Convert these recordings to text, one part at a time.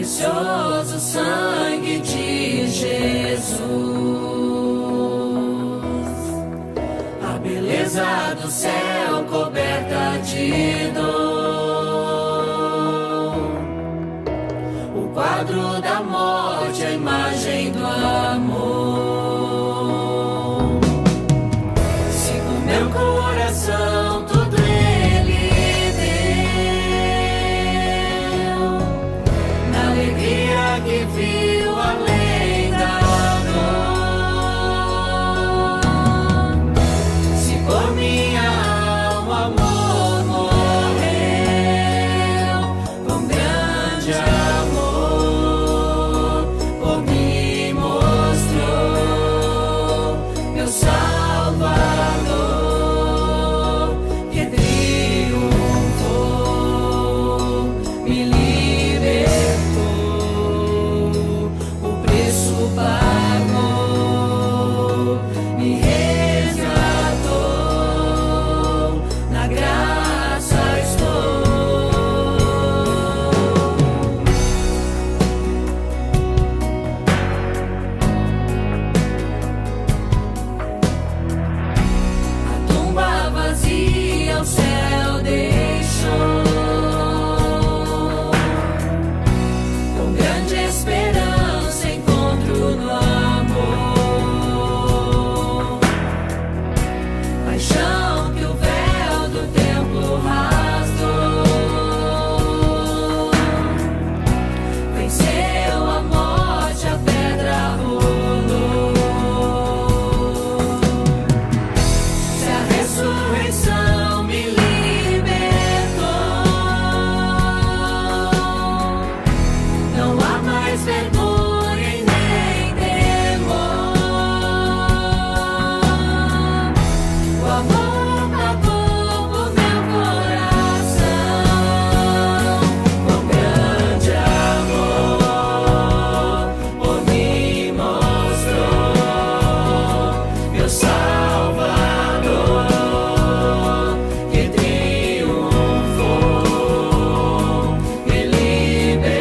precioso sangue de Jesus. A beleza do céu coberta de dor, o quadro da morte, a imagem do amor. Sigo meu coração, tudo ele deu, na alegria que viu além da dor. Se por minha alma amor morreu, com grande amor por mim mostrou meu Salvador, que triunfou, me libertou, o preço pagou, me resgatou, na graça estou. A tumba vazia o céu deixou, com grande esperança encontro no amor. Paixão que o véu do templo rasgou, venceu a morte, a pedra rolou. Se a ressurreição me libertou, não há mais vergonha e nem temor. O amor pagou por meu coração, com grande amor por mim mostrou meu Salvador, que triunfou, me libertou,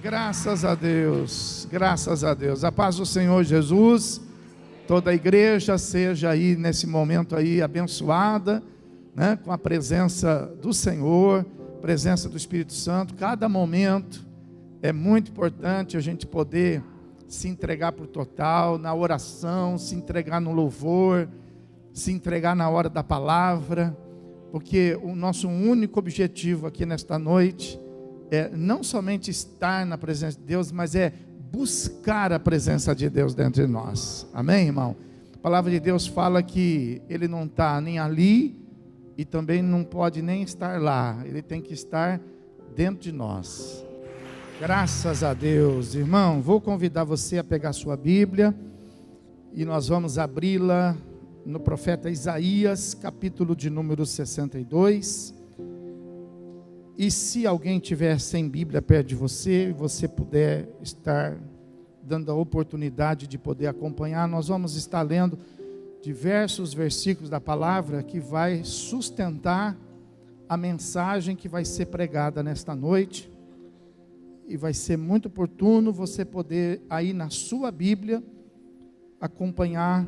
Graças a Deus, graças a Deus. A paz do Senhor Jesus, toda a igreja seja aí nesse momento aí abençoada, né, com a presença do Senhor, presença do Espírito Santo. Cada momento é muito importante a gente poder se entregar por total, na oração, se entregar no louvor, se entregar na hora da palavra, porque o nosso único objetivo aqui nesta noite é não somente estar na presença de Deus, mas é buscar a presença de Deus dentro de nós. Amém, irmão? A palavra de Deus fala que Ele não está nem ali e também não pode nem estar lá. Ele tem que estar dentro de nós. Graças a Deus, irmão. Vou convidar você a pegar sua Bíblia e nós vamos abri-la no profeta Isaías, capítulo de número 62. E se alguém tiver sem Bíblia perto de você, e você puder estar dando a oportunidade de poder acompanhar, nós vamos estar lendo diversos versículos da palavra que vai sustentar a mensagem que vai ser pregada nesta noite. E vai ser muito oportuno você poder aí na sua Bíblia acompanhar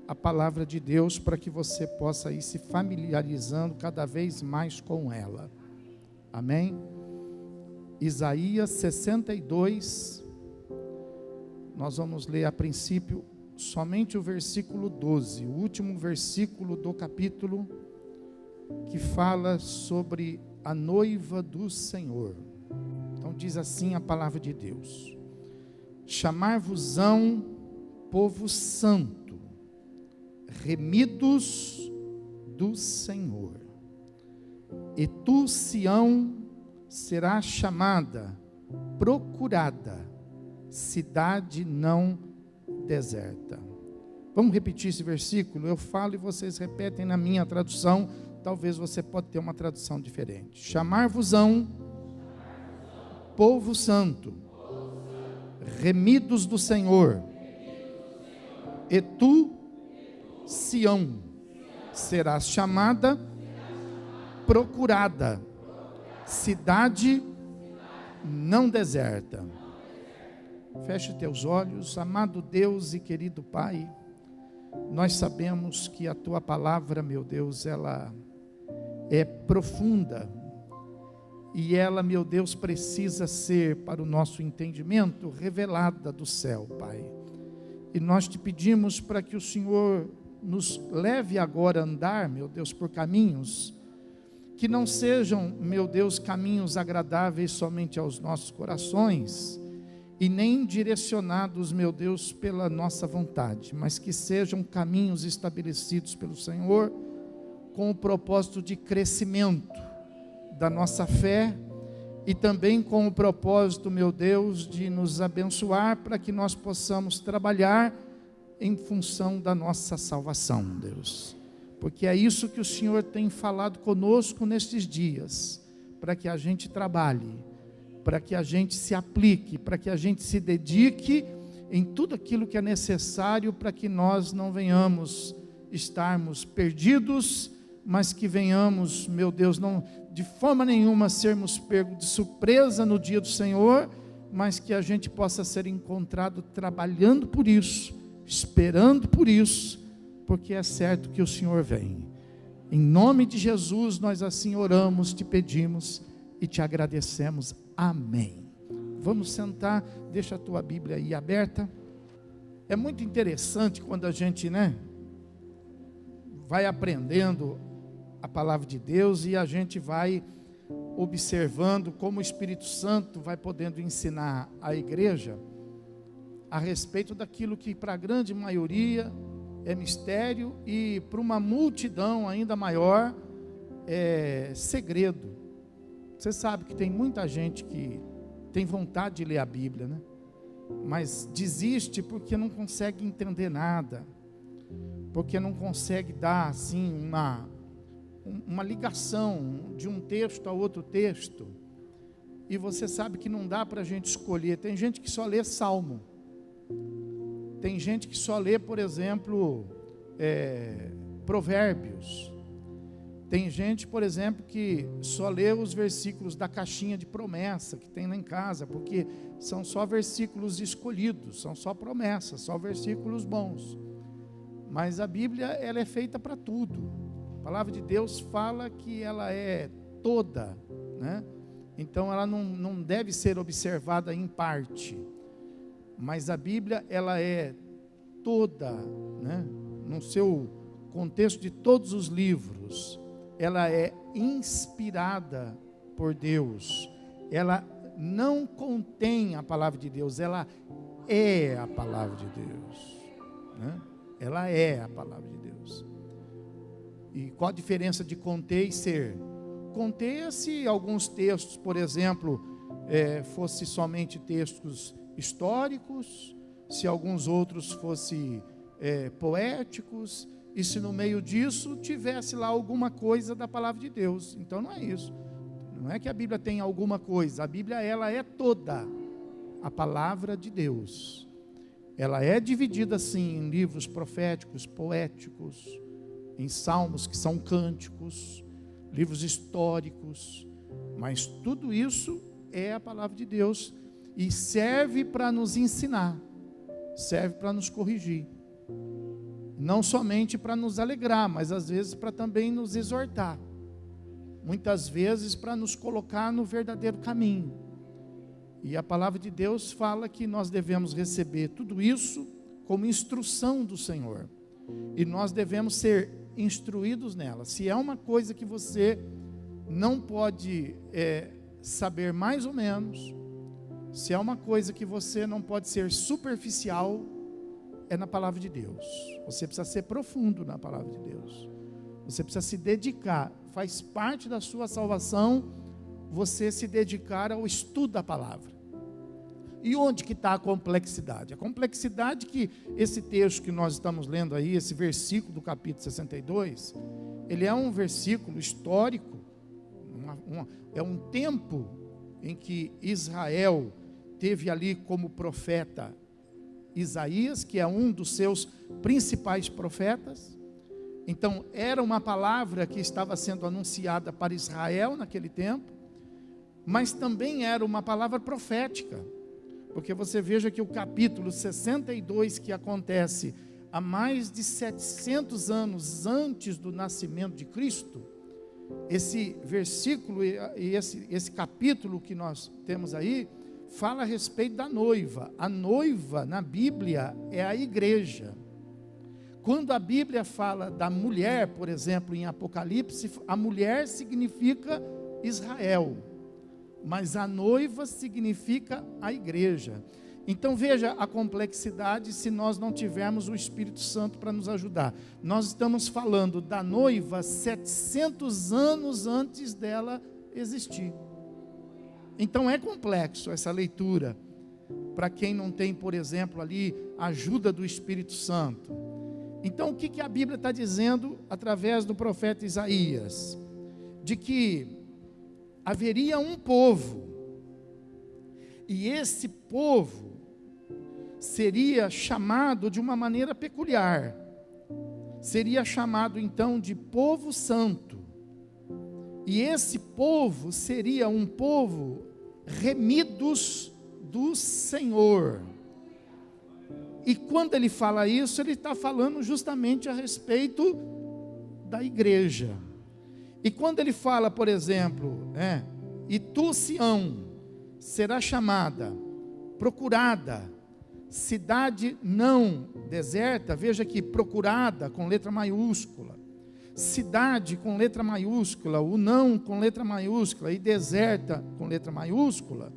a palavra de Deus, para que você possa ir se familiarizando cada vez mais com ela. Amém? Isaías 62, nós vamos ler a princípio somente o versículo 12, o último versículo do capítulo, que fala sobre a noiva do Senhor. Então diz assim a palavra de Deus: chamar-vos-ão povo santo, remidos do Senhor. E tu, Sião, serás chamada, procurada, cidade não deserta. Vamos repetir esse versículo? Eu falo e vocês repetem na minha tradução. Talvez você pode ter uma tradução diferente. Chamar-vos-ão, povo santo, remidos do Senhor. E tu, Sião, serás chamada, procurada, cidade não deserta. Feche teus olhos. Amado Deus e querido Pai, nós sabemos que a tua palavra, meu Deus, ela é profunda, e ela, meu Deus, precisa ser, para o nosso entendimento, revelada do céu, Pai. E nós te pedimos para que o Senhor nos leve agora a andar, meu Deus, por caminhos que não sejam, meu Deus, caminhos agradáveis somente aos nossos corações, e nem direcionados, meu Deus, pela nossa vontade, mas que sejam caminhos estabelecidos pelo Senhor, com o propósito de crescimento da nossa fé, e também com o propósito, meu Deus, de nos abençoar, para que nós possamos trabalhar em função da nossa salvação, Deus. Porque é isso que o Senhor tem falado conosco nestes dias, para que a gente trabalhe, para que a gente se aplique, para que a gente se dedique em tudo aquilo que é necessário, para que nós não venhamos estarmos perdidos, mas que venhamos, meu Deus, não de forma nenhuma sermos pegos de surpresa no dia do Senhor, mas que a gente possa ser encontrado trabalhando por isso, esperando por isso, porque é certo que o Senhor vem. Em nome de Jesus nós assim oramos, te pedimos e te agradecemos. Amém. Vamos sentar, deixa a tua Bíblia aí aberta. É muito interessante quando a gente, vai aprendendo a palavra de Deus e a gente vai observando como o Espírito Santo vai podendo ensinar a igreja a respeito daquilo que para a grande maioria é mistério e para uma multidão ainda maior é segredo. Você sabe que tem muita gente que tem vontade de ler a Bíblia, mas desiste porque não consegue entender nada, porque não consegue dar assim uma ligação de um texto a outro texto. E você sabe que não dá para a gente escolher. Tem gente que só lê Salmo, tem gente que só lê, por exemplo, Provérbios, Tem gente, por exemplo, que só lê os versículos da caixinha de promessa que tem lá em casa, porque são só versículos escolhidos, são só promessas, só versículos bons. Mas a Bíblia, ela é feita para tudo. A palavra de Deus fala que ela é toda, né? Então ela não deve ser observada em parte. Mas a Bíblia, ela é toda, né? No seu contexto de todos os livros, ela é inspirada por Deus. Ela não contém a palavra de Deus, ela é a palavra de Deus, né? Ela é a palavra de Deus. E qual a diferença de conter e ser? Conter, se alguns textos, por exemplo, fossem somente textos históricos, se alguns outros fossem poéticos, e se no meio disso tivesse lá alguma coisa da palavra de Deus. Então não é isso. Não é que a Bíblia tem alguma coisa. A Bíblia, ela é toda a palavra de Deus. Ela é dividida assim em livros proféticos, poéticos, em salmos que são cânticos, livros históricos, mas tudo isso é a palavra de Deus e serve para nos ensinar, serve para nos corrigir. Não somente para nos alegrar, mas às vezes para também nos exortar. Muitas vezes para nos colocar no verdadeiro caminho. E a palavra de Deus fala que nós devemos receber tudo isso como instrução do Senhor. E nós devemos ser instruídos nela. Se é uma coisa que você não pode saber mais ou menos, se é uma coisa que você não pode ser superficial, é na palavra de Deus. Você precisa ser profundo na palavra de Deus. Você precisa se dedicar. Faz parte da sua salvação você se dedicar ao estudo da palavra. E onde que está a complexidade? A complexidade que esse texto que nós estamos lendo aí, esse versículo do capítulo 62, ele é um versículo histórico, é um tempo em que Israel teve ali como profeta Isaías, que é um dos seus principais profetas. Então era uma palavra que estava sendo anunciada para Israel naquele tempo, mas também era uma palavra profética, porque você veja que o capítulo 62, que acontece há mais de 700 anos antes do nascimento de Cristo, esse versículo e esse capítulo que nós temos aí, fala a respeito da noiva. A noiva na Bíblia é a igreja. Quando a Bíblia fala da mulher, por exemplo, em Apocalipse, a mulher significa Israel, mas a noiva significa a igreja. Então veja a complexidade se nós não tivermos o Espírito Santo para nos ajudar. Nós estamos falando da noiva 700 anos antes dela existir. Então é complexo essa leitura, para quem não tem, por exemplo, ali a ajuda do Espírito Santo. Então o que a Bíblia está dizendo através do profeta Isaías? De que haveria um povo, e esse povo seria chamado de uma maneira peculiar, seria chamado então de povo santo. E esse povo seria um povo remidos do Senhor. E quando ele fala isso, ele está falando justamente a respeito da igreja. E quando ele fala, por exemplo, e tu, Sião, será chamada, procurada, cidade não deserta, veja aqui, procurada com letra maiúscula, cidade com letra maiúscula, o não com letra maiúscula e deserta com letra maiúscula.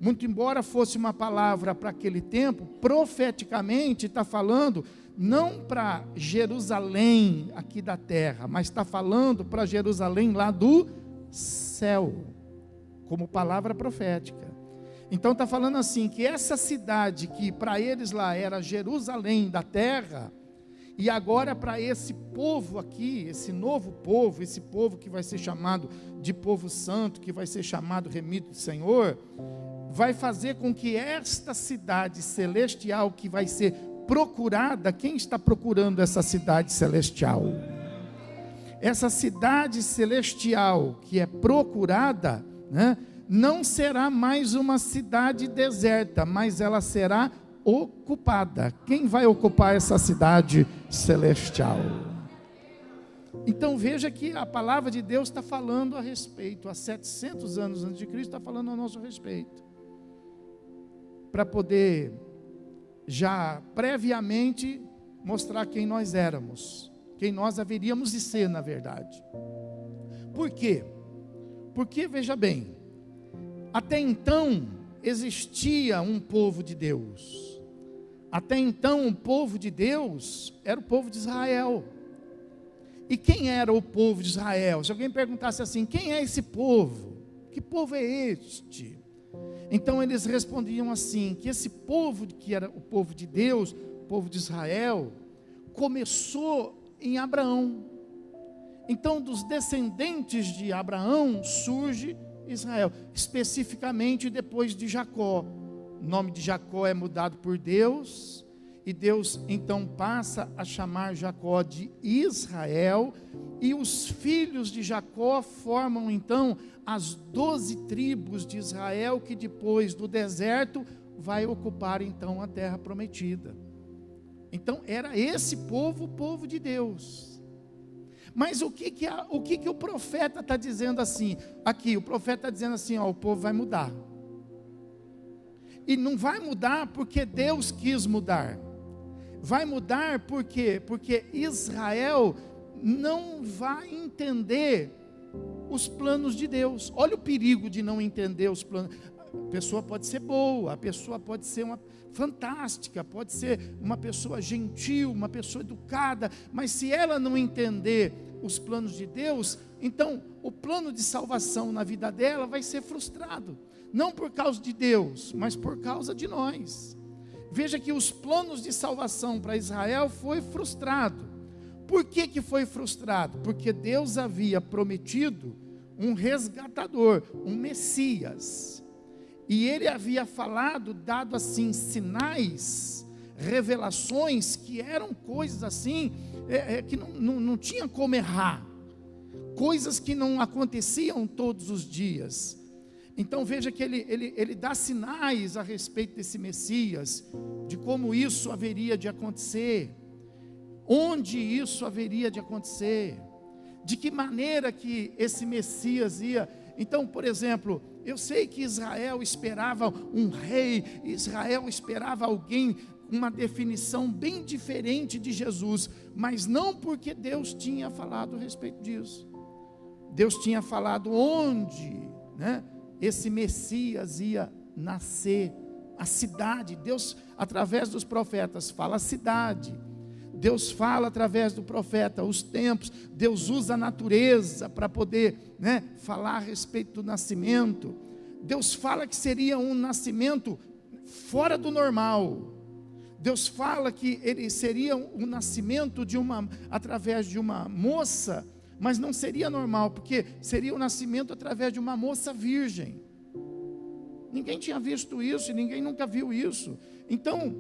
Muito embora fosse uma palavra para aquele tempo, profeticamente está falando não para Jerusalém aqui da terra, mas está falando para Jerusalém lá do céu, como palavra profética. Então está falando assim, que essa cidade que para eles lá era Jerusalém da terra, e agora para esse povo aqui, esse novo povo, esse povo que vai ser chamado de povo santo, que vai ser chamado remido do Senhor, vai fazer com que esta cidade celestial que vai ser procurada, quem está procurando essa cidade celestial? essa cidade celestial que é procurada, né, não será mais uma cidade deserta, mas ela será ocupada. Quem vai ocupar essa cidade celestial? Então veja que a palavra de Deus está falando a respeito, há 700 anos antes de Cristo, está falando a nosso respeito, para poder já previamente mostrar quem nós éramos, quem nós haveríamos de ser, na verdade. Por quê? Porque, veja bem, até então existia um povo de Deus. Até então o povo de Deus era o povo de Israel. E quem era o povo de Israel? Se alguém perguntasse assim, quem é esse povo? Que povo é este? Então eles respondiam assim, que esse povo que era o povo de Deus, o povo de Israel, começou em Abraão. Então dos descendentes de Abraão surge Israel, especificamente depois de Jacó. O nome de Jacó é mudado por Deus, e Deus então passa a chamar Jacó de Israel, e os filhos de Jacó formam então as 12 tribos de Israel, que depois do deserto vai ocupar então a terra prometida. Então era esse povo, o povo de Deus. Mas o que o profeta está dizendo assim? Aqui o profeta está dizendo assim, ó, o povo vai mudar. E não vai mudar porque Deus quis mudar. Vai mudar por quê? Porque Israel não vai entender os planos de Deus. Olha o perigo de não entender os planos. A pessoa pode ser boa, a pessoa pode ser uma fantástica, pode ser uma pessoa gentil, uma pessoa educada, mas se ela não entender os planos de Deus, então o plano de salvação na vida dela vai ser frustrado. Não por causa de Deus, mas por causa de nós. Veja que os planos de salvação para Israel foi frustrado. Por que foi frustrado? Porque Deus havia prometido um resgatador, um Messias. E ele havia falado, dado assim sinais, revelações, que eram coisas assim, que não tinha como errar. Coisas que não aconteciam todos os dias. Então veja que ele dá sinais a respeito desse Messias, de como isso haveria de acontecer, onde isso haveria de acontecer, de que maneira que esse Messias ia. Então, por exemplo, eu sei que Israel esperava um rei, Israel esperava alguém, uma definição bem diferente de Jesus, mas não porque Deus tinha falado a respeito disso. Deus tinha falado onde, né, esse Messias ia nascer, a cidade. Deus, através dos profetas, fala a cidade. Deus fala através do profeta os tempos. Deus usa a natureza para poder, né, falar a respeito do nascimento. Deus fala que seria um nascimento fora do normal. Deus fala que ele seria um nascimento através de uma moça, mas não seria normal, porque seria o nascimento através de uma moça virgem. Ninguém tinha visto isso, e ninguém nunca viu isso. Então,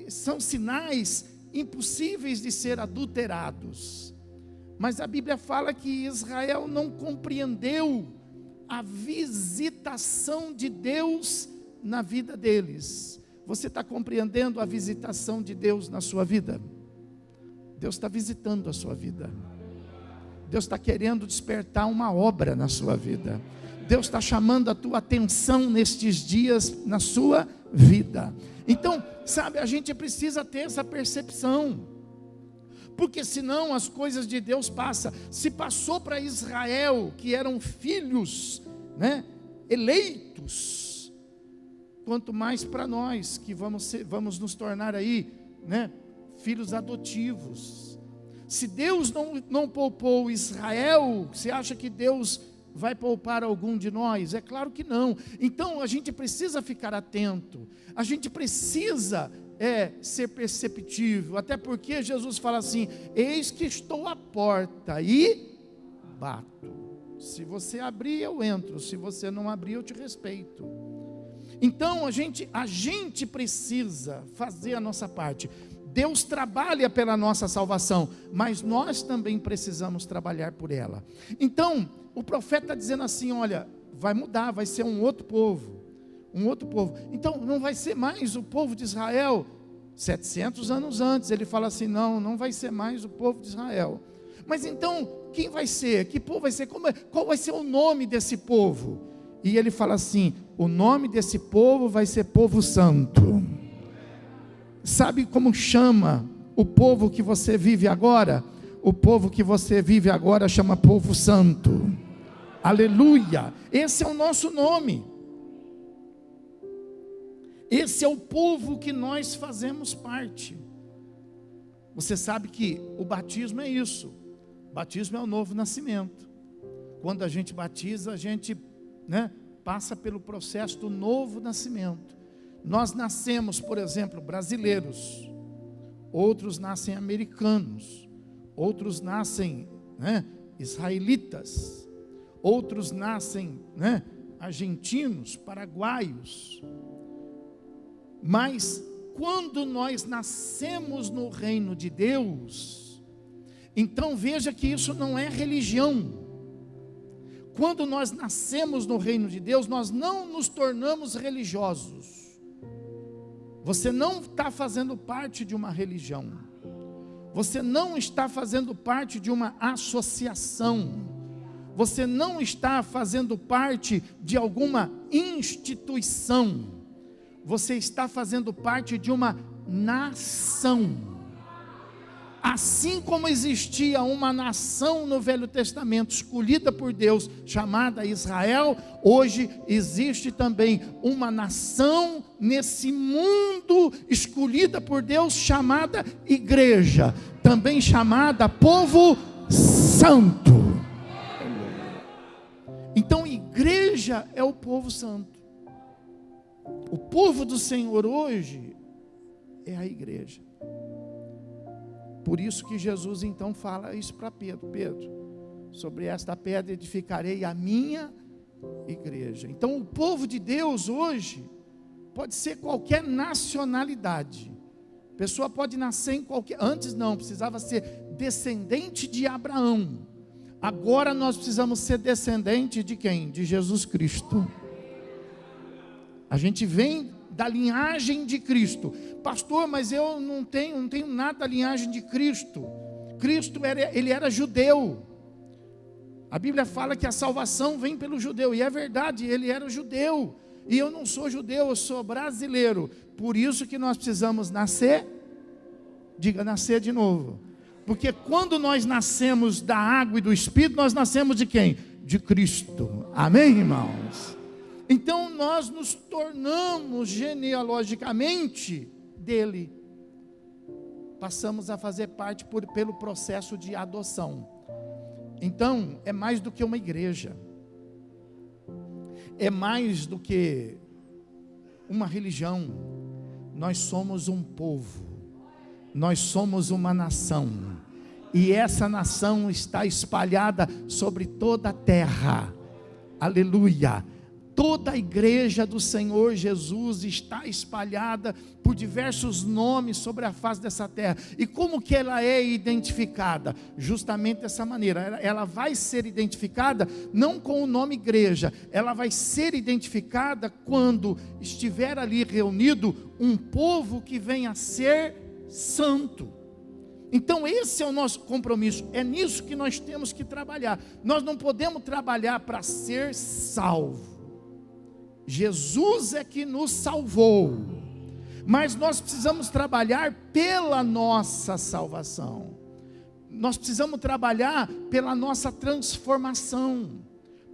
são sinais impossíveis de ser adulterados. Mas a Bíblia fala que Israel não compreendeu a visitação de Deus na vida deles. Você está compreendendo a visitação de Deus na sua vida? Deus está visitando a sua vida. Deus está querendo despertar uma obra na sua vida. Deus está chamando a tua atenção nestes dias na sua vida. Então, sabe, a gente precisa ter essa percepção, porque senão as coisas de Deus passam. Se passou para Israel, que eram filhos, né, eleitos, quanto mais para nós, que vamos nos tornar aí, né, filhos adotivos. Se Deus não poupou Israel, você acha que Deus vai poupar algum de nós? É claro que não. Então a gente precisa ficar atento, a gente precisa ser perceptível, até porque Jesus fala assim: eis que estou à porta e bato. Se você abrir, eu entro. Se você não abrir, eu te respeito. Então a gente precisa fazer a nossa parte. Deus trabalha pela nossa salvação, mas nós também precisamos trabalhar por ela. Então, o profeta está dizendo assim: olha, vai mudar, vai ser um outro povo. Um outro povo. Então, não vai ser mais o povo de Israel. 700 anos antes, ele fala assim: não vai ser mais o povo de Israel. Mas então, quem vai ser? Que povo vai ser? Qual vai ser o nome desse povo? E ele fala assim: o nome desse povo vai ser povo santo. Sabe como chama o povo que você vive agora? O povo que você vive agora chama povo santo. Aleluia! Esse é o nosso nome. Esse é o povo que nós fazemos parte. Você sabe que o batismo é isso. O batismo é o novo nascimento. Quando a gente batiza, a gente, passa pelo processo do novo nascimento. Nós nascemos, por exemplo, brasileiros. Outros nascem americanos. Outros nascem, israelitas. Outros nascem, argentinos, paraguaios. Mas quando nós nascemos no reino de Deus, então veja que isso não é religião. Quando nós nascemos no reino de Deus, nós não nos tornamos religiosos. Você não está fazendo parte de uma religião. Você não está fazendo parte de uma associação. Você não está fazendo parte de alguma instituição. Você está fazendo parte de uma nação. Assim como existia uma nação no Velho Testamento, escolhida por Deus, chamada Israel, hoje existe também uma nação nesse mundo, escolhida por Deus, chamada igreja, também chamada povo santo. Então, igreja é o povo santo. O povo do Senhor hoje é a igreja. Por isso que Jesus então fala isso para Pedro: Pedro, sobre esta pedra edificarei a minha igreja. Então o povo de Deus hoje pode ser qualquer nacionalidade. A pessoa pode nascer em qualquer... Antes não, precisava ser descendente de Abraão. Agora nós precisamos ser descendente de quem? De Jesus Cristo. A gente vem da linhagem de Cristo. Pastor, mas eu não tenho nada da linhagem de Cristo. Cristo ele era judeu. A Bíblia fala que a salvação vem pelo judeu, e é verdade, ele era judeu. E eu não sou judeu, eu sou brasileiro. Por isso que nós precisamos nascer. Diga, nascer de novo. Porque quando nós nascemos da água e do Espírito, nós nascemos de quem? De Cristo. Amém, irmãos? Então nós nos tornamos genealogicamente dele. Passamos a fazer parte pelo processo de adoção. Então é mais do que uma igreja. É mais do que uma religião. Nós somos um povo. Nós somos uma nação. E essa nação está espalhada sobre toda a terra. Aleluia. Toda a igreja do Senhor Jesus está espalhada por diversos nomes sobre a face dessa terra. E como que ela é identificada? Justamente dessa maneira. Ela vai ser identificada não com o nome igreja. Ela vai ser identificada quando estiver ali reunido um povo que venha a ser santo. Então esse é o nosso compromisso. É nisso que nós temos que trabalhar. Nós não podemos trabalhar para ser salvo. Jesus é que nos salvou, mas nós precisamos trabalhar pela nossa salvação. Nós precisamos trabalhar pela nossa transformação,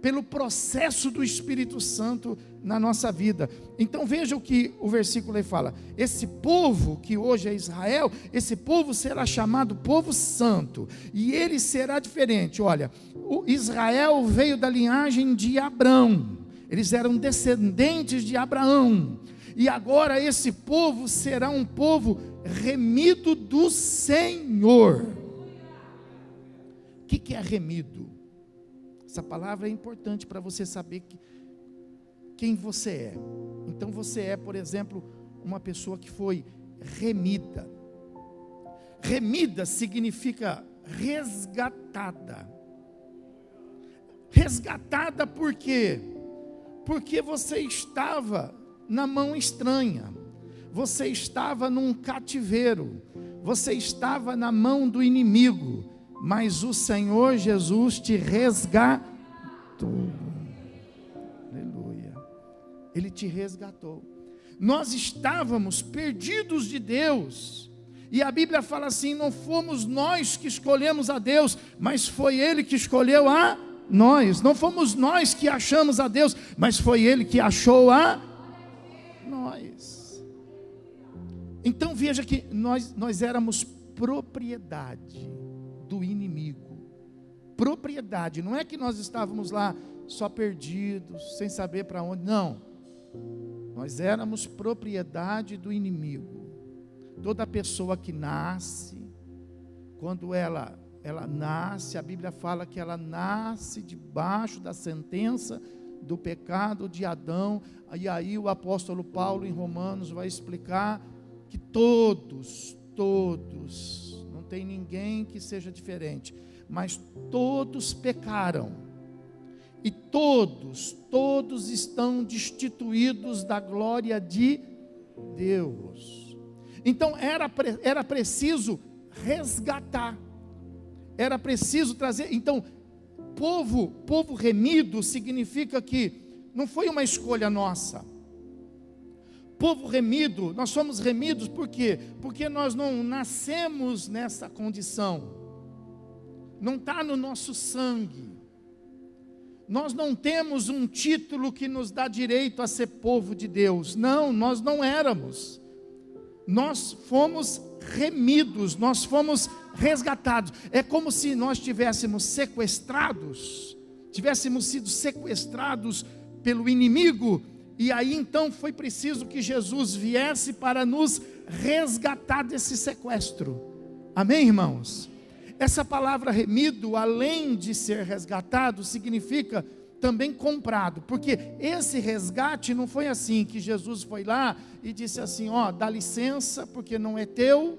pelo processo do Espírito Santo na nossa vida. Então veja o que o versículo aí fala: esse povo que hoje é Israel, esse povo será chamado povo santo, e ele será diferente. Olha, o Israel veio da linhagem de Abrão. Eles eram descendentes de Abraão. E agora esse povo será um povo remido do Senhor. O que é remido? Essa palavra é importante para você saber quem você é. Então você é, por exemplo, uma pessoa que foi remida. Remida significa resgatada. Resgatada por quê? Porque você estava na mão estranha, você estava num cativeiro, você estava na mão do inimigo, mas o Senhor Jesus te resgatou. Aleluia. Ele te resgatou. Nós estávamos perdidos de Deus, e a Bíblia fala assim: não fomos nós que escolhemos a Deus, mas foi Ele que escolheu a nós. Não fomos nós que achamos a Deus, mas foi Ele que achou a nós. Então veja que nós éramos propriedade do inimigo. Propriedade, não é que nós estávamos lá só perdidos, sem saber para onde, não. Nós éramos propriedade do inimigo. Toda pessoa que nasce, quando ela nasce, a Bíblia fala que ela nasce debaixo da sentença do pecado de Adão. E aí o apóstolo Paulo em Romanos vai explicar que todos, não tem ninguém que seja diferente, mas todos pecaram, e todos estão destituídos da glória de Deus. Então era preciso resgatar, era preciso trazer. Então, povo remido significa que não foi uma escolha nossa. Povo remido, nós somos remidos por quê? Porque nós não nascemos nessa condição, não está no nosso sangue. Nós não temos um título que nos dá direito a ser povo de Deus. Não, nós não éramos. Nós fomos remidos, nós fomos resgatados. É como se nós tivéssemos sido sequestrados pelo inimigo, e aí então foi preciso que Jesus viesse para nos resgatar desse sequestro. Amém, irmãos? Essa palavra remido, além de ser resgatado, significa também comprado, porque esse resgate não foi assim que Jesus foi lá e disse assim: ó, dá licença porque não é teu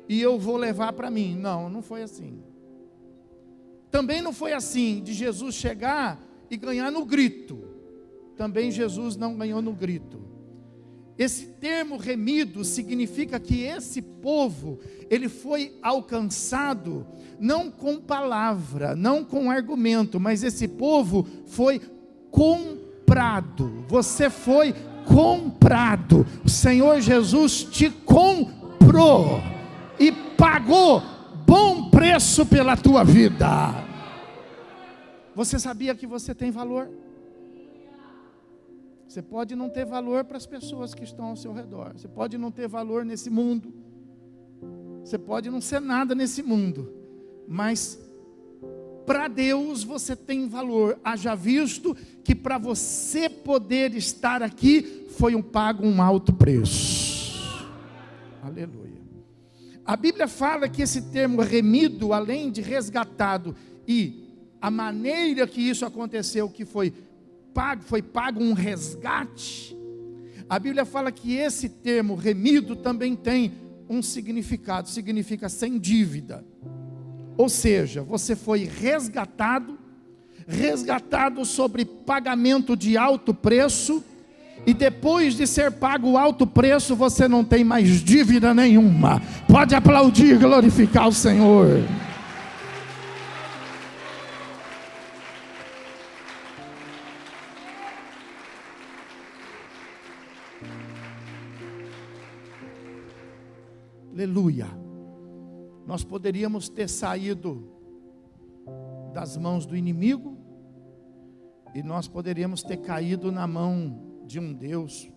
e eu vou levar para mim. Não foi assim. Também não foi assim de Jesus chegar e ganhar no grito. Também Jesus não ganhou no grito. Esse termo remido significa que esse povo, ele foi alcançado não com palavra, não com argumento, mas esse povo foi comprado. Você foi comprado. O Senhor Jesus te comprou e pagou bom preço pela tua vida. Você sabia que você tem valor? Você pode não ter valor para as pessoas que estão ao seu redor. Você pode não ter valor nesse mundo. Você pode não ser nada nesse mundo. Mas para Deus você tem valor. Haja visto que para você poder estar aqui foi pago um alto preço. Aleluia. A Bíblia fala que esse termo remido, além de resgatado, e a maneira que isso aconteceu, que foi pago um resgate. A Bíblia fala que esse termo remido também tem um significado, significa sem dívida. Ou seja, você foi resgatado sobre pagamento de alto preço, e depois de ser pago o alto preço, você não tem mais dívida nenhuma. Pode aplaudir e glorificar o Senhor. Aleluia. Nós poderíamos ter saído das mãos do inimigo, e nós poderíamos ter caído na mão de um Deus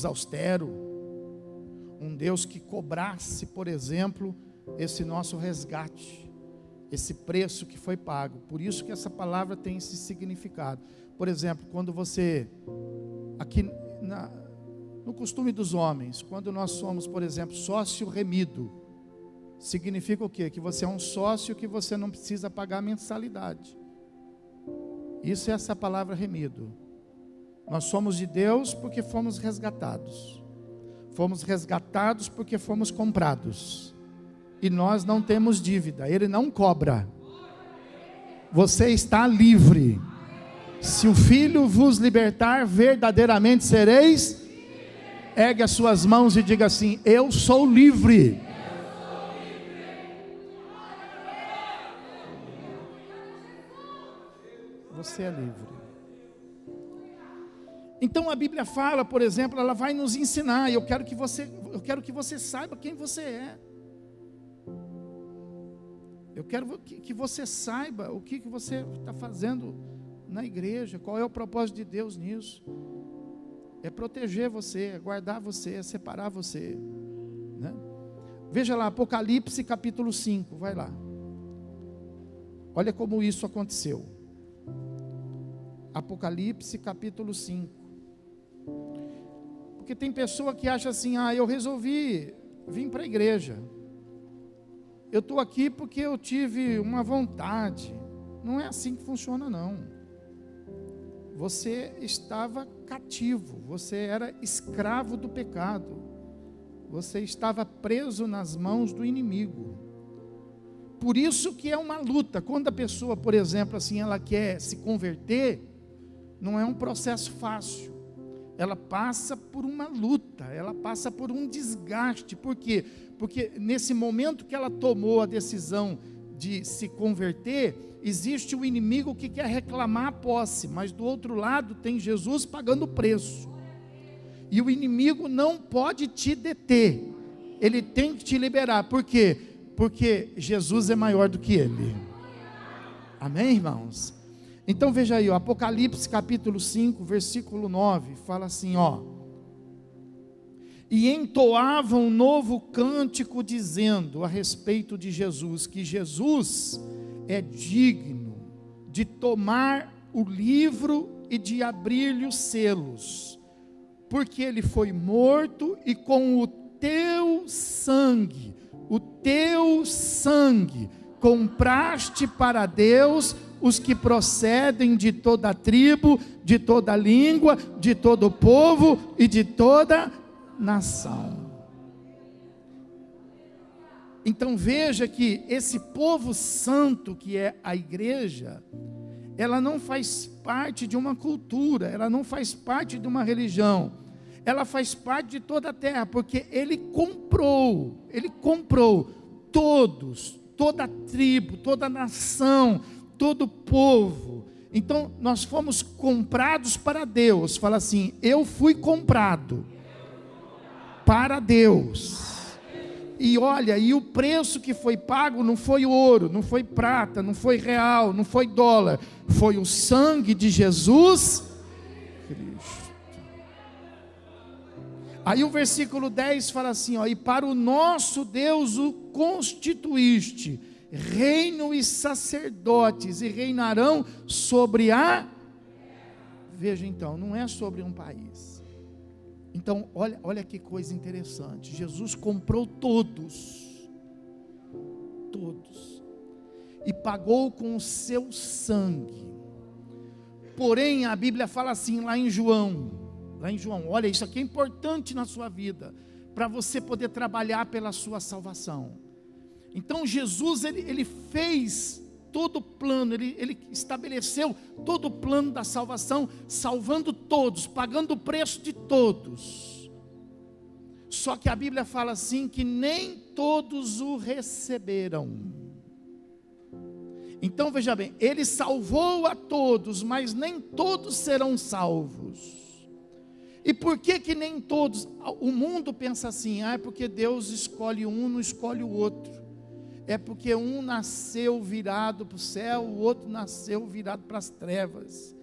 austero, um Deus que cobrasse, por exemplo, esse nosso resgate, esse preço que foi pago. Por isso que essa palavra tem esse significado. Por exemplo, quando você, aqui no costume dos homens, quando nós somos, por exemplo, sócio remido, significa o quê? Que você é um sócio que você não precisa pagar mensalidade. Isso é essa palavra remido. Nós somos de Deus porque fomos resgatados. Fomos resgatados porque fomos comprados. E nós não temos dívida, Ele não cobra. Você está livre. Se o Filho vos libertar, verdadeiramente sereis. Ergue as suas mãos e diga assim: eu sou livre. Você é livre. Então a Bíblia fala, por exemplo, ela vai nos ensinar. Eu quero que você saiba quem você é. Eu quero que você saiba o que você está fazendo na igreja. Qual é o propósito de Deus nisso? É proteger você, é guardar você, é separar você, né? Veja lá, Apocalipse capítulo 5, vai lá. Olha como isso aconteceu. Apocalipse capítulo 5. Porque tem pessoa que acha assim: eu resolvi vir para a igreja. Eu estou aqui porque eu tive uma vontade. Não é assim que funciona, não. Você estava cativo, você era escravo do pecado. Você estava preso nas mãos do inimigo. Por isso que é uma luta. Quando a pessoa, por exemplo, assim, ela quer se converter, não é um processo fácil. Ela passa por uma luta, ela passa por um desgaste. Por quê? Porque nesse momento que ela tomou a decisão de se converter, existe o inimigo que quer reclamar a posse, mas do outro lado tem Jesus pagando o preço. E o inimigo não pode te deter, ele tem que te liberar. Por quê? Porque Jesus é maior do que ele. Amém, irmãos? Então veja aí, Apocalipse capítulo 5, versículo 9, fala assim, e entoavam um novo cântico dizendo a respeito de Jesus, que Jesus é digno de tomar o livro e de abrir-lhe os selos, porque ele foi morto e com o teu sangue, compraste para Deus os que procedem de toda tribo, de toda língua, de todo povo e de toda nação. Então veja que esse povo santo que é a igreja, ela não faz parte de uma cultura, ela não faz parte de uma religião, ela faz parte de toda a terra, porque ele comprou todos, toda a tribo, toda a nação, todo o povo. Então nós fomos comprados para Deus. Fala assim: eu fui comprado para Deus. E olha, e o preço que foi pago não foi ouro, não foi prata, não foi real, não foi dólar, foi o sangue de Jesus Cristo. Aí o versículo 10 fala assim, e para o nosso Deus o constituíste reino e sacerdotes, e reinarão sobre a... Veja então, não é sobre um país. Então olha que coisa interessante, Jesus comprou todos, e pagou com o seu sangue. Porém a Bíblia fala assim lá em João, olha, isso aqui é importante na sua vida, para você poder trabalhar pela sua salvação. Então Jesus, ele fez todo o plano, ele estabeleceu todo o plano da salvação, salvando todos, pagando o preço de todos. Só que a Bíblia fala assim, que nem todos o receberam. Então veja bem, ele salvou a todos, mas nem todos serão salvos. E por que nem todos? O mundo pensa assim, é porque Deus escolhe um, não escolhe o outro. É porque um nasceu virado para o céu, o outro nasceu virado para as trevas.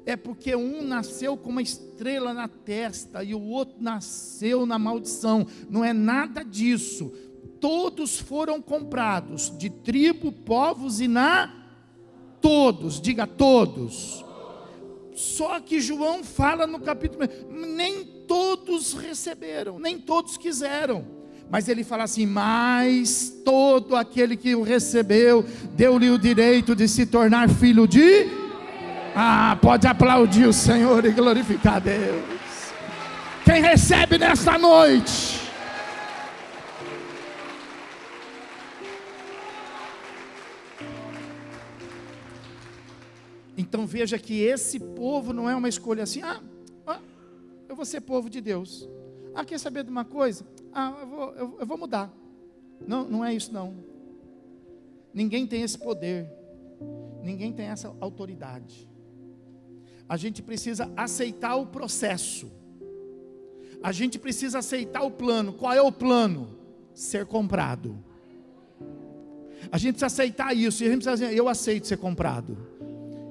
É porque um nasceu com uma estrela na testa e o outro nasceu na maldição. Não é nada disso. Todos foram comprados, de tribo, povos e todos, diga todos. Só que João fala no capítulo, nem todos receberam, nem todos quiseram. Mas ele fala assim, mas todo aquele que o recebeu, deu-lhe o direito de se tornar filho de... pode aplaudir o Senhor e glorificar a Deus. Quem recebe nesta noite? Então veja que esse povo não é uma escolha assim, eu vou ser povo de Deus. Quer saber de uma coisa? Eu vou mudar. Não, não é isso não. Ninguém tem esse poder. Ninguém tem essa autoridade. A gente precisa aceitar o processo. A gente precisa aceitar o plano. Qual é o plano? Ser comprado. A gente precisa aceitar isso. E a gente precisa dizer, eu aceito ser comprado.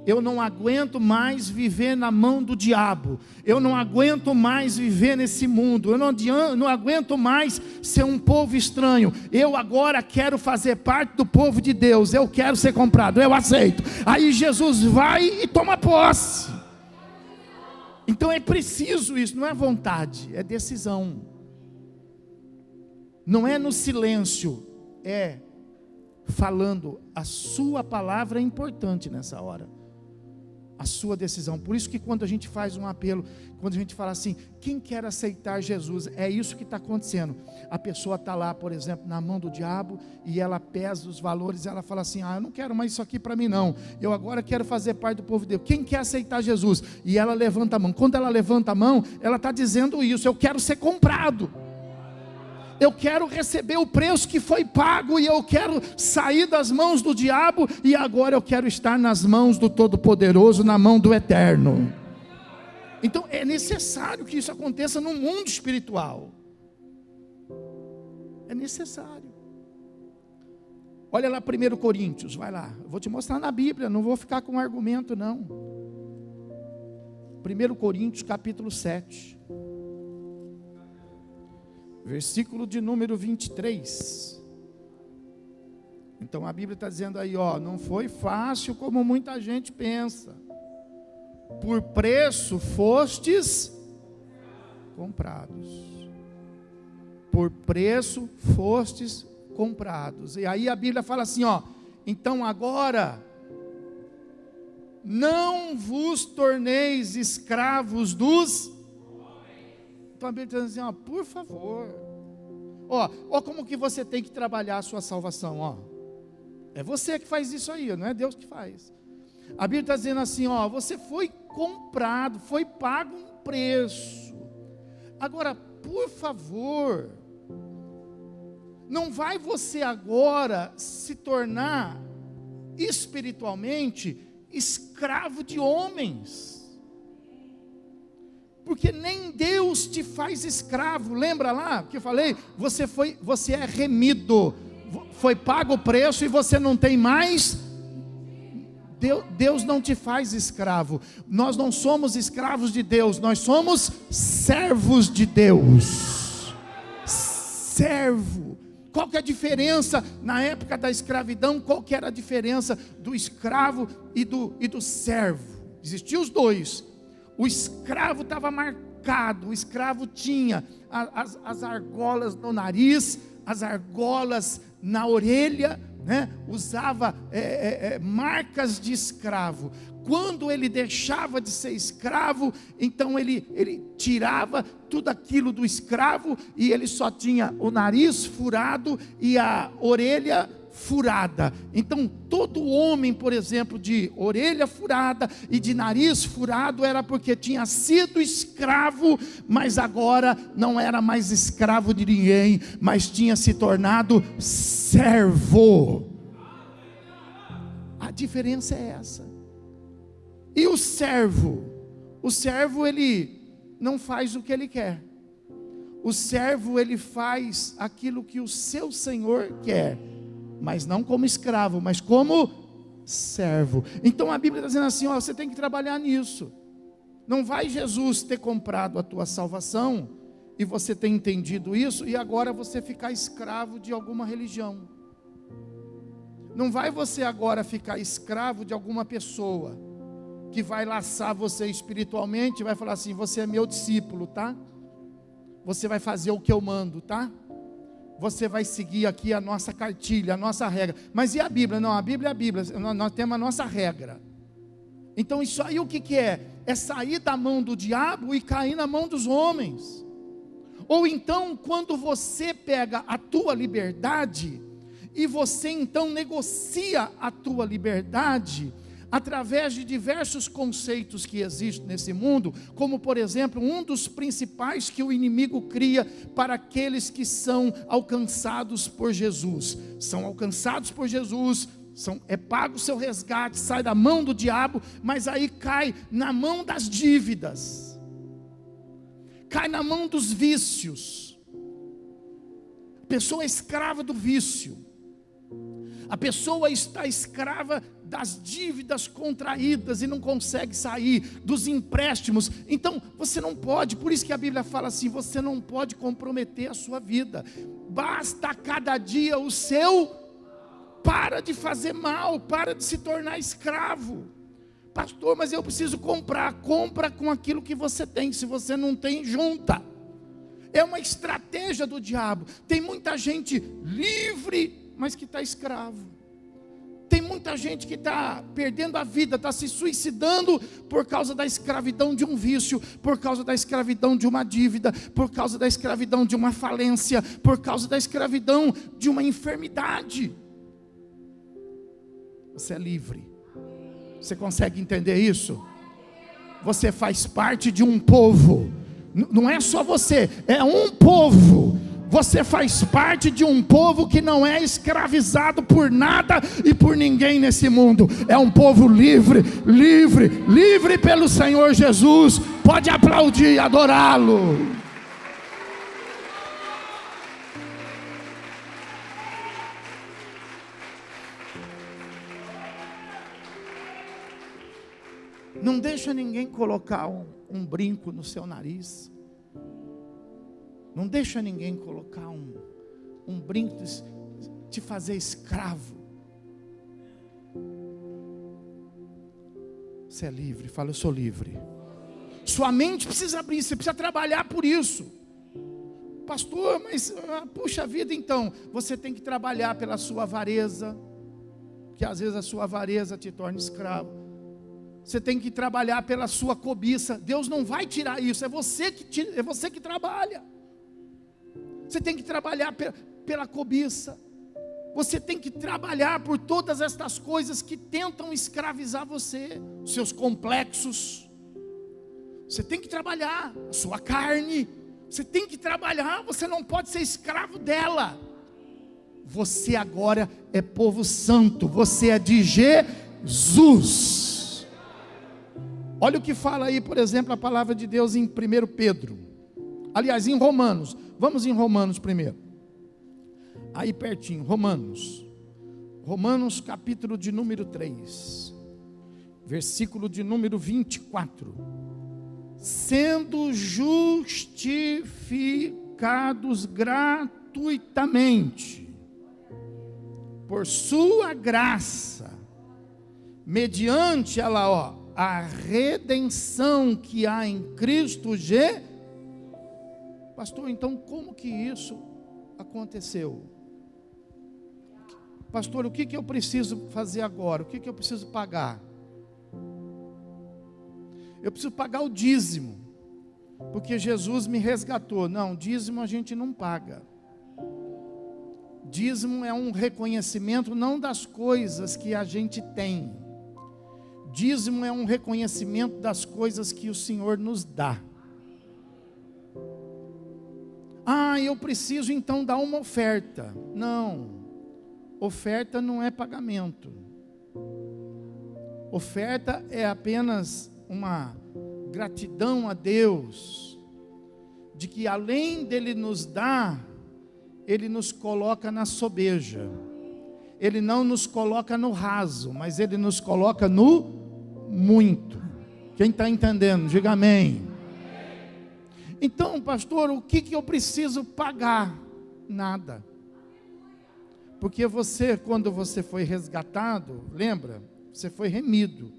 Eu não aguento mais viver na mão do diabo. Eu não aguento mais viver nesse mundo. Eu não aguento mais ser um povo estranho. Eu agora quero fazer parte do povo de Deus. Eu quero ser comprado. Eu aceito. Aí Jesus vai e toma posse. Então é preciso isso. Não é vontade, é decisão. Não é no silêncio. É falando. A sua palavra é importante nessa hora. A sua decisão. Por isso que quando a gente faz um apelo, quando a gente fala assim, quem quer aceitar Jesus, é isso que está acontecendo. A pessoa está lá, por exemplo, na mão do diabo, e ela pesa os valores, e ela fala assim, eu não quero mais isso aqui para mim não, eu agora quero fazer parte do povo de Deus. Quem quer aceitar Jesus? E ela levanta a mão. Quando ela levanta a mão, ela está dizendo isso, eu quero ser comprado. Eu quero receber o preço que foi pago, e eu quero sair das mãos do diabo, e agora eu quero estar nas mãos do Todo-Poderoso, na mão do Eterno. Então é necessário que isso aconteça no mundo espiritual. É necessário. Olha lá 1 Coríntios, vai lá. Eu vou te mostrar na Bíblia, não vou ficar com argumento não. 1 Coríntios capítulo 7. Versículo de número 23. Então a Bíblia está dizendo aí, não foi fácil como muita gente pensa. Por preço fostes comprados. Por preço fostes comprados. E aí a Bíblia fala assim, então agora não vos torneis escravos dos. Então a Bíblia está dizendo assim, por favor, como que você tem que trabalhar a sua salvação, é você que faz isso aí, não é Deus que faz. A Bíblia está dizendo assim, você foi comprado, foi pago um preço. Agora, por favor, não vai você agora se tornar espiritualmente escravo de homens. Porque nem Deus te faz escravo. Lembra lá que eu falei? Você é remido. Foi pago o preço e você não tem mais. Deus não te faz escravo. Nós não somos escravos de Deus. Nós somos servos de Deus. Servo. Qual que é a diferença na época da escravidão? Qual que era a diferença do escravo e do servo? Existiam os dois. O escravo estava marcado, o escravo tinha as argolas no nariz, as argolas na orelha, usava marcas de escravo. Quando ele deixava de ser escravo, então ele tirava tudo aquilo do escravo, e ele só tinha o nariz furado e a orelha furada. Então todo homem, por exemplo, de orelha furada e de nariz furado, era porque tinha sido escravo, mas agora não era mais escravo de ninguém, mas tinha se tornado servo. A diferença é essa. E o servo ele não faz o que ele quer. O servo ele faz aquilo que o seu senhor quer, mas não como escravo, mas como servo. Então a Bíblia está dizendo assim, você tem que trabalhar nisso. Não vai Jesus ter comprado a tua salvação, e você ter entendido isso, e agora você ficar escravo de alguma religião. Não vai você agora ficar escravo de alguma pessoa, que vai laçar você espiritualmente, vai falar assim, você é meu discípulo, tá? Você vai fazer o que eu mando, tá? Você vai seguir aqui a nossa cartilha, a nossa regra. Mas e a Bíblia? Não, a Bíblia é a Bíblia. Nós temos a nossa regra. Então isso aí o que é? É sair da mão do diabo e cair na mão dos homens. Ou então, quando você pega a tua liberdade, e você então negocia a tua liberdade, através de diversos conceitos que existem nesse mundo, como por exemplo, um dos principais que o inimigo cria para aqueles que são alcançados por Jesus. São alcançados por Jesus, é pago o seu resgate, sai da mão do diabo, mas aí cai na mão das dívidas, cai na mão dos vícios. A pessoa é escrava do vício, a pessoa está escrava das dívidas contraídas e não consegue sair, dos empréstimos. Então você não pode, por isso que a Bíblia fala assim, você não pode comprometer a sua vida, basta cada dia o seu, para de fazer mal, para de se tornar escravo. Pastor, mas eu preciso compra com aquilo que você tem, se você não tem, junta. É uma estratégia do diabo. Tem muita gente livre, mas que está escravo. Tem muita gente que está perdendo a vida, está se suicidando por causa da escravidão de um vício, por causa da escravidão de uma dívida, por causa da escravidão de uma falência, por causa da escravidão de uma enfermidade. Você é livre. Você consegue entender isso? Você faz parte de um povo. Não é só você, é um povo. Você faz parte de um povo que não é escravizado por nada e por ninguém nesse mundo. É um povo livre, livre, livre pelo Senhor Jesus. Pode aplaudir e adorá-lo. Não deixa ninguém colocar um brinco no seu nariz. Não deixa ninguém colocar um brinco, te fazer escravo. Você é livre, fala, eu sou livre. Sua mente precisa abrir, você precisa trabalhar por isso. Pastor, mas puxa vida, então, você tem que trabalhar pela sua avareza, que às vezes a sua avareza te torna escravo. Você tem que trabalhar pela sua cobiça. Deus não vai tirar isso, é você que trabalha. Você tem que trabalhar pela cobiça. Você tem que trabalhar por todas estas coisas que tentam escravizar você. Seus complexos. Você tem que trabalhar a sua carne. Você tem que trabalhar. Você não pode ser escravo dela. Você agora é povo santo. Você é de Jesus. Olha o que fala aí, por exemplo, a palavra de Deus em 1 Pedro. Aliás, em Romanos. Vamos em Romanos primeiro. Aí pertinho, Romanos capítulo de número 3. Versículo de número 24. Sendo justificados gratuitamente por sua graça, mediante a redenção que há em Cristo Jesus. Pastor, então como que isso aconteceu? Pastor, o que eu preciso fazer agora? O que eu preciso pagar? Eu preciso pagar o dízimo, porque Jesus me resgatou. Não, dízimo a gente não paga. Dízimo é um reconhecimento não das coisas que a gente tem. Dízimo é um reconhecimento das coisas que o Senhor nos dá. Eu preciso então dar uma oferta. Não, oferta não é pagamento. Oferta é apenas uma gratidão a Deus, de que além dele nos dar, ele nos coloca na sobeja. Ele não nos coloca no raso, mas ele nos coloca no muito. Quem está entendendo, diga amém. Então, pastor, o que eu preciso pagar? Nada. Porque você, quando você foi resgatado, lembra? Você foi remido.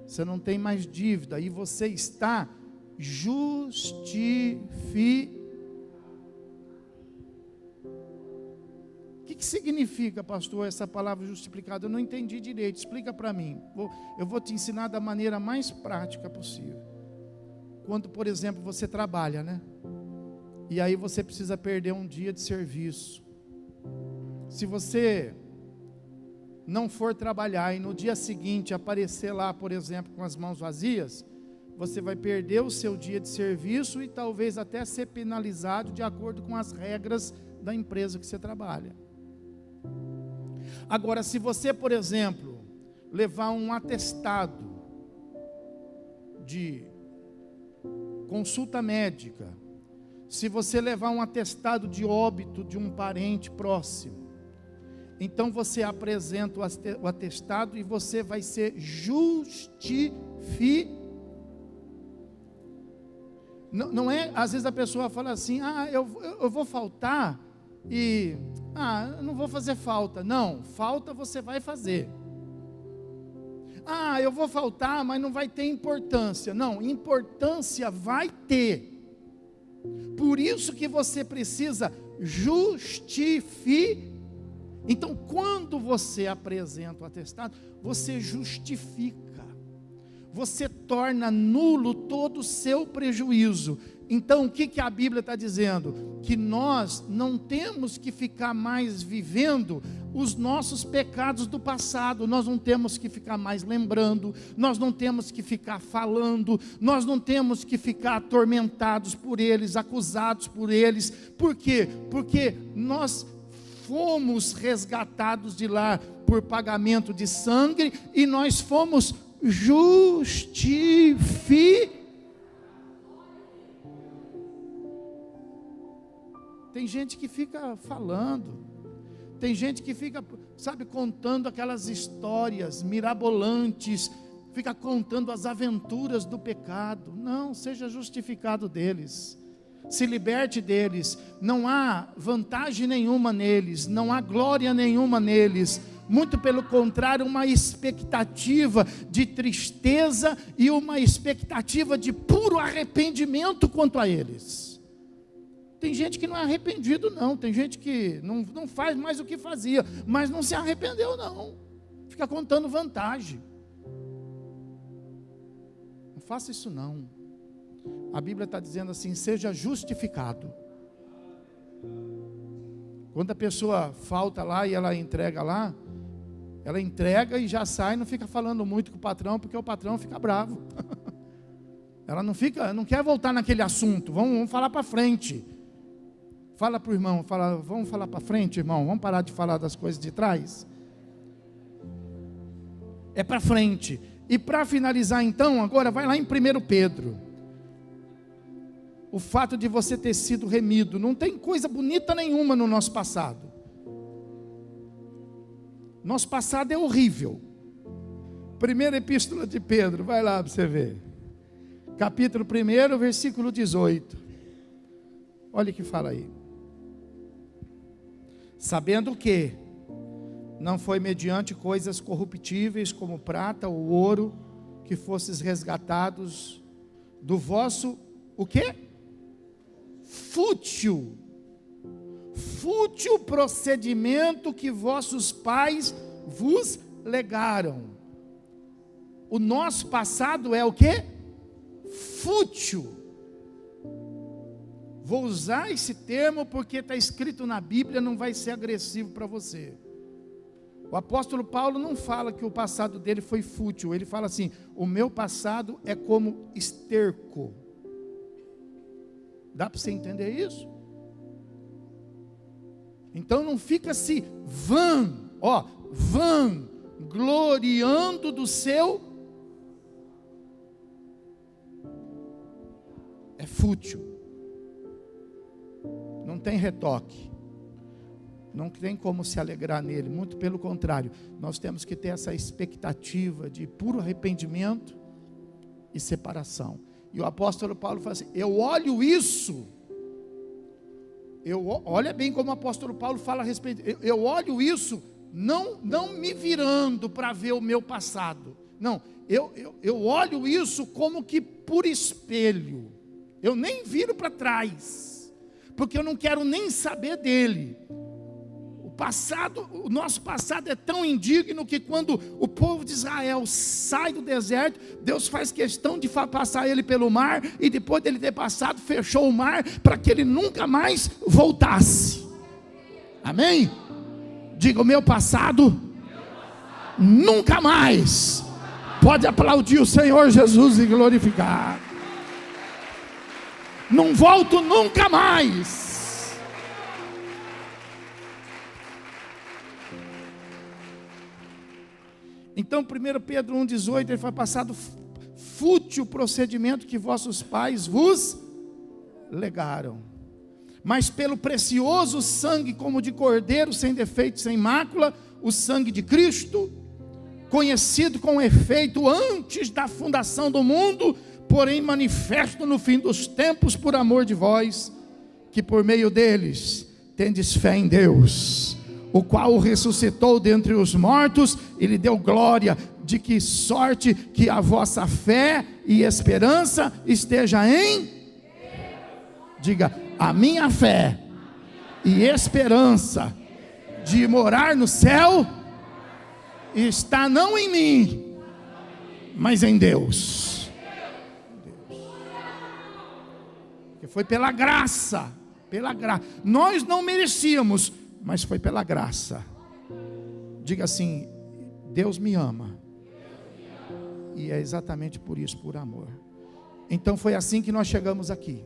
Você não tem mais dívida. E você está justificado. O que significa, pastor, essa palavra justificado? Eu não entendi direito. Explica para mim. Eu vou te ensinar da maneira mais prática possível. Quando, por exemplo, você trabalha, né? e aí você precisa perder um dia de serviço. Se você não for trabalhar e no dia seguinte aparecer lá, por exemplo, com as mãos vazias, você vai perder o seu dia de serviço e talvez até ser penalizado de acordo com as regras da empresa que você trabalha. Agora, se você, por exemplo, levar um atestado de consulta médica, se você levar um atestado de óbito de um parente próximo, então você apresenta o atestado e você vai ser justificado. Não é, às vezes a pessoa fala assim, eu vou faltar e, eu não vou fazer falta. Não, falta você vai fazer. Eu vou faltar, mas não vai ter importância. Não, importância vai ter. Por isso que você precisa justificar. Então, quando você apresenta o atestado, você justifica. Você torna nulo todo o seu prejuízo. Então, o que a Bíblia está dizendo? Que nós não temos que ficar mais vivendo os nossos pecados do passado, nós não temos que ficar mais lembrando, nós não temos que ficar falando, nós não temos que ficar atormentados por eles, acusados por eles. Por quê? Porque nós fomos resgatados de lá por pagamento de sangue e nós fomos justificados. Tem gente que fica falando, tem gente que fica, contando aquelas histórias mirabolantes, fica contando as aventuras do pecado. Não, seja justificado deles, se liberte deles. Não há vantagem nenhuma neles, não há glória nenhuma neles. Muito pelo contrário, uma expectativa de tristeza e uma expectativa de puro arrependimento quanto a eles. Tem gente que não é arrependido não, tem gente que não faz mais o que fazia, mas não se arrependeu não, fica contando vantagem. Não faça isso não. A Bíblia está dizendo assim, seja justificado. Quando a pessoa falta lá e ela entrega lá, ela entrega e já sai, não fica falando muito com o patrão, porque o patrão fica bravo. Ela não quer voltar naquele assunto, vamos falar para frente. Fala para o irmão, vamos falar para frente, irmão, vamos parar de falar das coisas de trás. É para frente. E para finalizar então, agora vai lá em 1 Pedro. O fato de você ter sido remido, não tem coisa bonita nenhuma no nosso passado. Nosso passado é horrível. Primeira epístola de Pedro, vai lá para você ver. Capítulo 1, versículo 18. Olha o que fala aí. Sabendo que não foi mediante coisas corruptíveis como prata ou ouro que fosses resgatados do vosso, o quê? Fútil procedimento que vossos pais vos legaram. O nosso passado é o quê? Fútil. Vou usar esse termo porque está escrito na Bíblia, não vai ser agressivo para você. O apóstolo Paulo não fala que o passado dele foi fútil, ele fala assim, o meu passado é como esterco. Dá para você entender isso? Então não fica se gloriando do seu. É fútil. Não tem retoque. Não tem como se alegrar nele. Muito pelo contrário. Nós temos que ter essa expectativa de puro arrependimento e separação. E o apóstolo Paulo fala assim, eu olho isso. Olha bem como o apóstolo Paulo fala a respeito. Eu olho isso, não me virando para ver o meu passado. Não, eu olho isso como que por espelho. Eu nem viro para trás, porque eu não quero nem saber dele. O o nosso passado é tão indigno que quando o povo de Israel sai do deserto, Deus faz questão de passar ele pelo mar, e depois dele ter passado, fechou o mar para que ele nunca mais voltasse. Amém? Diga: o meu passado nunca mais. Pode aplaudir o Senhor Jesus e glorificar. Não volto nunca mais. Então 1 Pedro 1,18, ele foi passado fútil procedimento que vossos pais vos legaram, mas pelo precioso sangue como de cordeiro, sem defeito, sem mácula, o sangue de Cristo, conhecido com efeito antes da fundação do mundo, porém manifesto no fim dos tempos por amor de vós, que por meio deles tendes fé em Deus, o qual o ressuscitou dentre os mortos e lhe deu glória, de que sorte que a vossa fé e esperança esteja em... Diga: a minha fé e esperança de morar no céu está não em mim, mas em Deus. Porque foi pela graça, nós não merecíamos, mas foi pela graça. Diga assim: Deus me ama, e é exatamente por isso, por amor. Então foi assim que nós chegamos aqui.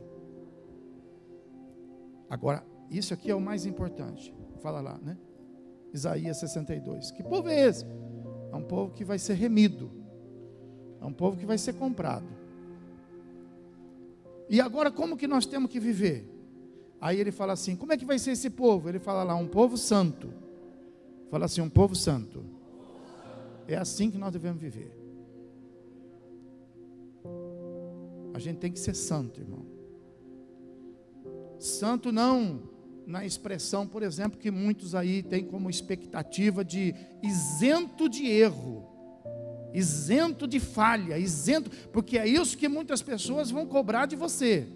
Agora, isso aqui é o mais importante. Fala lá, né? Isaías 62. Que povo é esse? É um povo que vai ser remido, é um povo que vai ser comprado. E agora como que nós temos que viver? Aí ele fala assim: como é que vai ser esse povo? Ele fala lá: um povo santo. Fala assim: um povo santo. É assim que nós devemos viver. A gente tem que ser santo, irmão. Santo não na expressão, por exemplo, que muitos aí têm como expectativa de isento de erro, isento de falha, isento, porque é isso que muitas pessoas vão cobrar de você.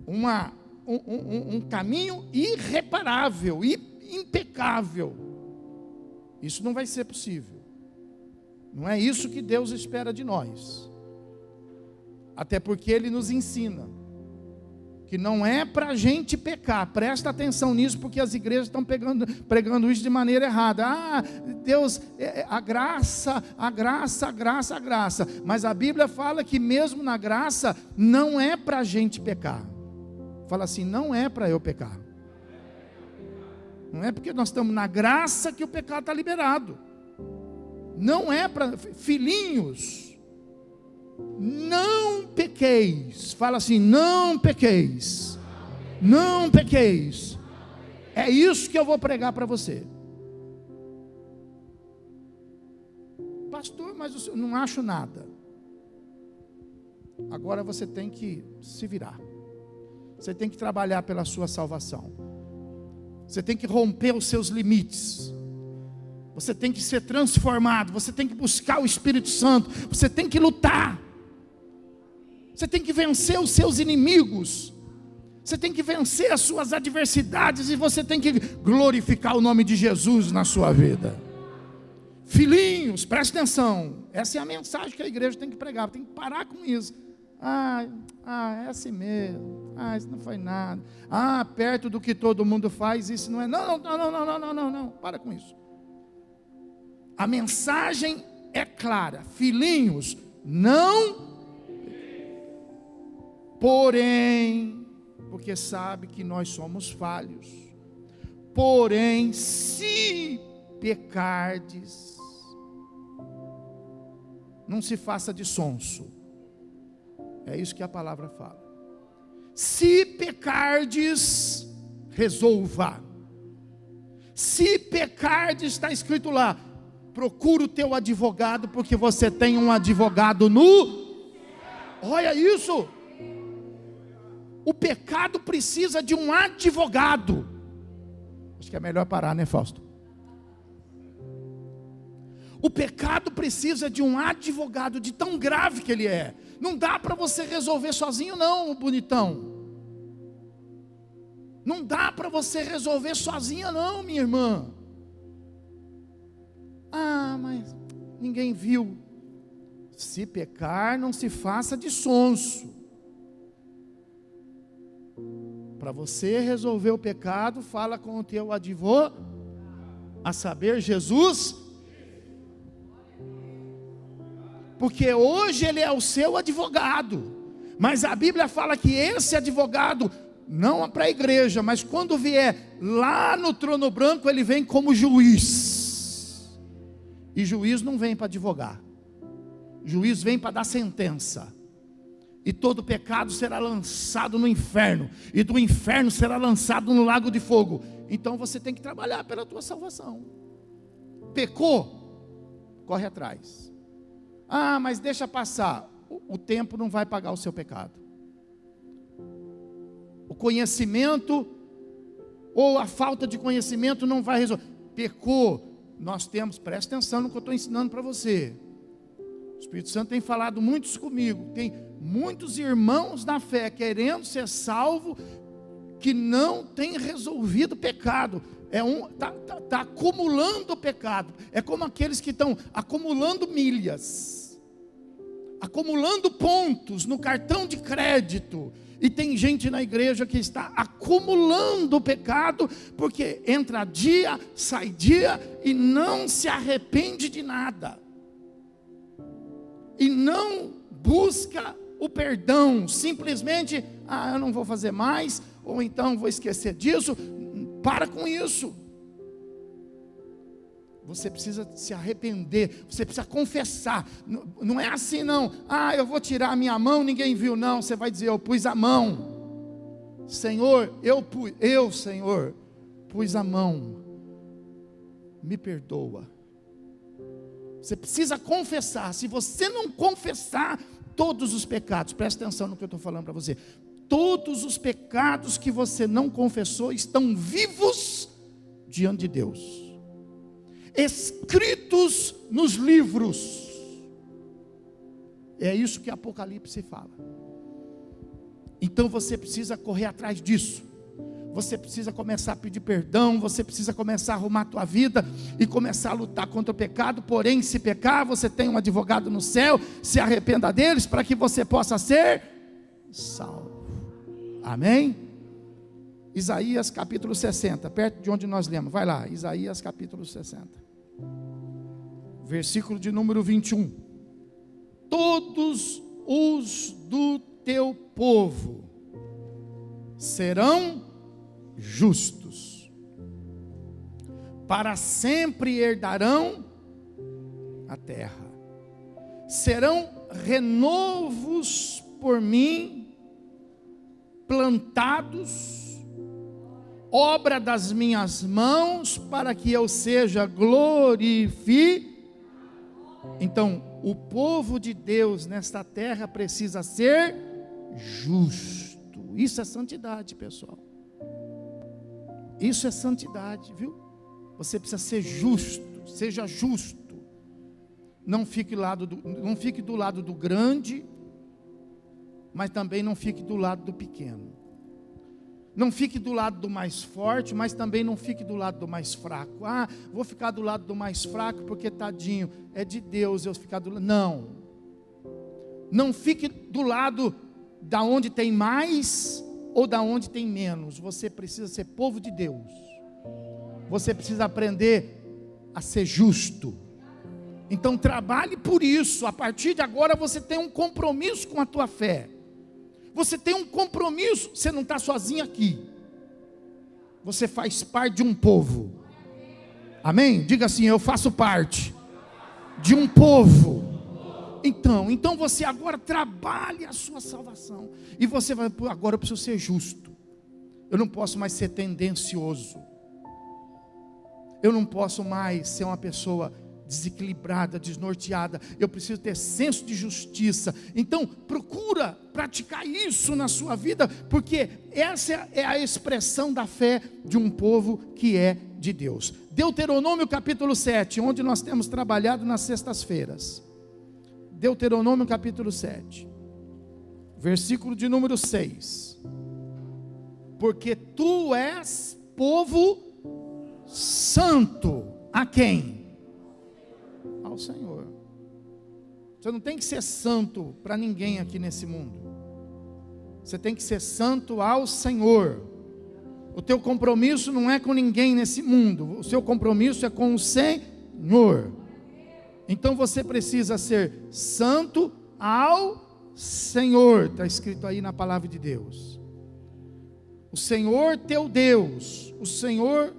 Um caminho irreparável, impecável. Isso não vai ser possível. Não é isso que Deus espera de nós. Até porque Ele nos ensina que não é para a gente pecar. Presta atenção nisso, porque as igrejas estão pregando isso de maneira errada. Deus, a graça. Mas a Bíblia fala que mesmo na graça não é para a gente pecar. Fala assim: não é para eu pecar. Não é porque nós estamos na graça que o pecado está liberado. Não é para... Filhinhos, não pequeis. Fala assim: não pequeis. Não pequeis. É isso que eu vou pregar para você. Pastor, mas eu não acho nada. Agora você tem que se virar. Você tem que trabalhar pela sua salvação. Você tem que romper os seus limites. Você tem que ser transformado. Você tem que buscar o Espírito Santo. Você tem que lutar. Você tem que vencer os seus inimigos. Você tem que vencer as suas adversidades. E você tem que glorificar o nome de Jesus na sua vida. Filhinhos, preste atenção. Essa é a mensagem que a igreja tem que pregar. Tem que parar com isso. É assim mesmo. Isso não foi nada. Perto do que todo mundo faz, isso não é. Não. Para com isso. A mensagem é clara. Filhinhos, não. Porém, porque sabe que nós somos falhos. Porém, se pecardes, não se faça de sonso. É isso que a palavra fala. Se pecardes, resolva. Se pecardes, está escrito lá: procura o teu advogado, porque você tem um advogado no... Olha isso. O pecado precisa de um advogado. Acho que é melhor parar, né, Fausto? O pecado precisa de um advogado, de tão grave que ele é. Não dá para você resolver sozinho não, bonitão. Não dá para você resolver sozinha não, minha irmã. Ah, mas ninguém viu. Se pecar, não se faça de sonso. Para você resolver o pecado, fala com o teu advogado, a saber, Jesus. Porque hoje ele é o seu advogado. Mas a Bíblia fala que esse advogado, não para a igreja, mas quando vier lá no trono branco, ele vem como juiz. E juiz não vem para advogar. Juiz vem para dar sentença. E todo pecado será lançado no inferno. E do inferno será lançado no lago de fogo. Então você tem que trabalhar pela tua salvação. Pecou? Corre atrás. Ah, mas deixa passar. O tempo não vai pagar o seu pecado. O conhecimento ou a falta de conhecimento não vai resolver. Pecou. Nós temos, presta atenção no que eu estou ensinando para você. O Espírito Santo tem falado muito comigo. Tem muitos irmãos na fé querendo ser salvo, que não tem resolvido o pecado. Tá acumulando o pecado. É como aqueles que estão acumulando milhas, acumulando pontos no cartão de crédito. E tem gente na igreja que está acumulando o pecado, porque entra dia, sai dia, e não se arrepende de nada. E não busca o perdão, simplesmente, eu não vou fazer mais, ou então vou esquecer disso. Para com isso. Você precisa se arrepender, você precisa confessar. Não é assim não, eu vou tirar a minha mão, ninguém viu. Não, você vai dizer, eu pus a mão. Senhor, Senhor, pus a mão. Me perdoa. Você precisa confessar. Se você não confessar todos os pecados, presta atenção no que eu estou falando para você. Todos os pecados que você não confessou estão vivos diante de Deus, escritos nos livros. É isso que Apocalipse fala. Então você precisa correr atrás disso. Você precisa começar a pedir perdão. Você precisa começar a arrumar a tua vida e começar a lutar contra o pecado. Porém, se pecar, você tem um advogado no céu. Se arrependa deles para que você possa ser salvo. Amém? Isaías capítulo 60, perto de onde nós lemos. Vai lá, Isaías capítulo 60, versículo de número 21. Todos os do teu povo serão justos, para sempre herdarão a terra, serão renovos por mim, plantados, obra das minhas mãos, para que eu seja glorificado. Então, o povo de Deus nesta terra precisa ser justo. Isso é santidade, pessoal. Isso é santidade, viu? Você precisa ser justo, seja justo. Não fique do lado do grande, mas também não fique do lado do pequeno. Não fique do lado do mais forte, mas também não fique do lado do mais fraco. Vou ficar do lado do mais fraco porque tadinho, é de Deus eu ficar do lado. Não. Não fique do lado da onde tem mais ou da onde tem menos. Você precisa ser povo de Deus. Você precisa aprender a ser justo. Então trabalhe por isso. A partir de agora você tem um compromisso com a tua fé. Você tem um compromisso. Você não está sozinho aqui. Você faz parte de um povo. Amém? Diga assim, eu faço parte de um povo. Então você agora trabalhe a sua salvação. E você vai, agora eu preciso ser justo. Eu não posso mais ser tendencioso. Eu não posso mais ser uma pessoa desequilibrada, desnorteada. Eu preciso ter senso de justiça. Então procura praticar isso na sua vida, porque essa é a expressão da fé de um povo que é de Deus. Deuteronômio capítulo 7, onde nós temos trabalhado nas sextas-feiras. Deuteronômio capítulo 7, versículo de número 6. porque tu és povo santo. A quem? Ao Senhor. Você não tem que ser santo para ninguém aqui nesse mundo. Você tem que ser santo ao Senhor. O teu compromisso não é com ninguém nesse mundo. O seu compromisso é com o Senhor. Então você precisa ser santo ao Senhor. Está escrito aí na palavra de Deus. O Senhor teu Deus, o Senhor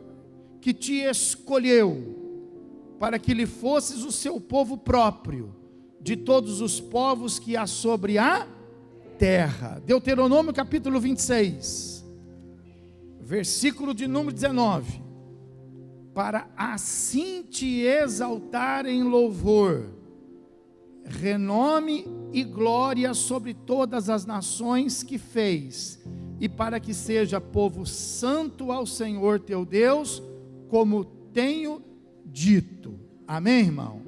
que te escolheu para que lhe fosses o seu povo próprio, de todos os povos que há sobre a terra. Deuteronômio capítulo 26, versículo de número 19. Para assim te exaltar em louvor, renome e glória sobre todas as nações que fez, e para que seja povo santo ao Senhor teu Deus, como tenho dito. Amém, irmão?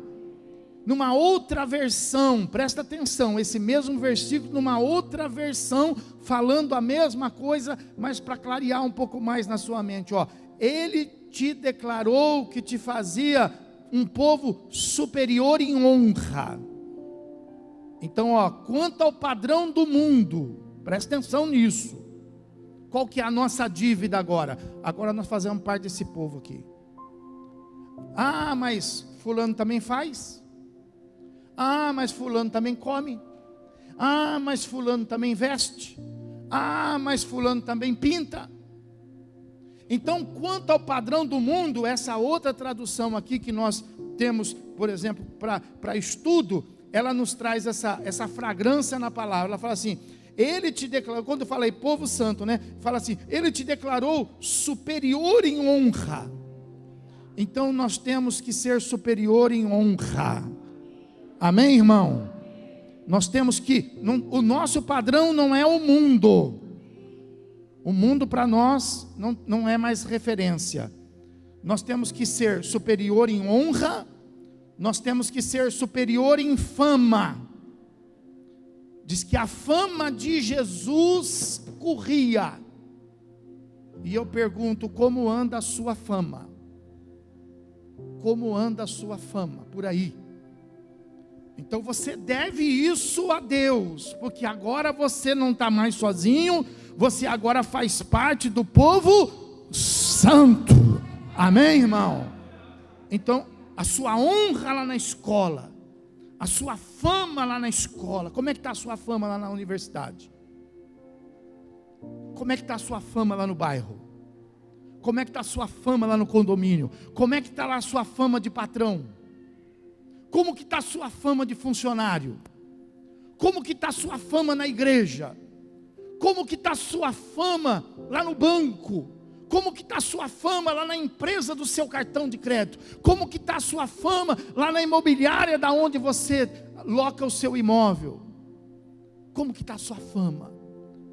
Numa outra versão, presta atenção, esse mesmo versículo, numa outra versão, falando a mesma coisa, mas para clarear um pouco mais na sua mente, ó. Ele te declarou que te fazia um povo superior em honra. Então, ó, quanto ao padrão do mundo, presta atenção nisso. Qual que é a nossa dívida agora? Agora nós fazemos parte desse povo aqui. Ah, mas fulano também faz. Ah, mas fulano também come. Ah, mas fulano também veste. Ah, mas fulano também pinta. Então, quanto ao padrão do mundo, essa outra tradução aqui que nós temos, por exemplo, para estudo, ela nos traz essa fragrância na palavra. Ela fala assim: ele te declarou, quando eu falei povo santo, né? Fala assim, ele te declarou superior em honra. Então nós temos que ser superior em honra. Amém, irmão? Nós temos que, o nosso padrão não é o mundo. O mundo para nós não é mais referência. Nós temos que ser superior em honra. Nós temos que ser superior em fama. Diz que a fama de Jesus corria. E eu pergunto, como anda a sua fama? Como anda a sua fama por aí? Então você deve isso a Deus, porque agora você não está mais sozinho, você agora faz parte do povo santo. Amém, irmão? Então, a sua honra lá na escola, a sua fama lá na escola, como é que está a sua fama lá na universidade? Como é que está a sua fama lá no bairro? Como é que está a sua fama lá no condomínio? Como é que está lá a sua fama de patrão? Como que está a sua fama de funcionário? Como que está a sua fama na igreja? Como que está a sua fama lá no banco? Como que está a sua fama lá na empresa do seu cartão de crédito? Como que está a sua fama lá na imobiliária da onde você loca o seu imóvel? Como que está a sua fama?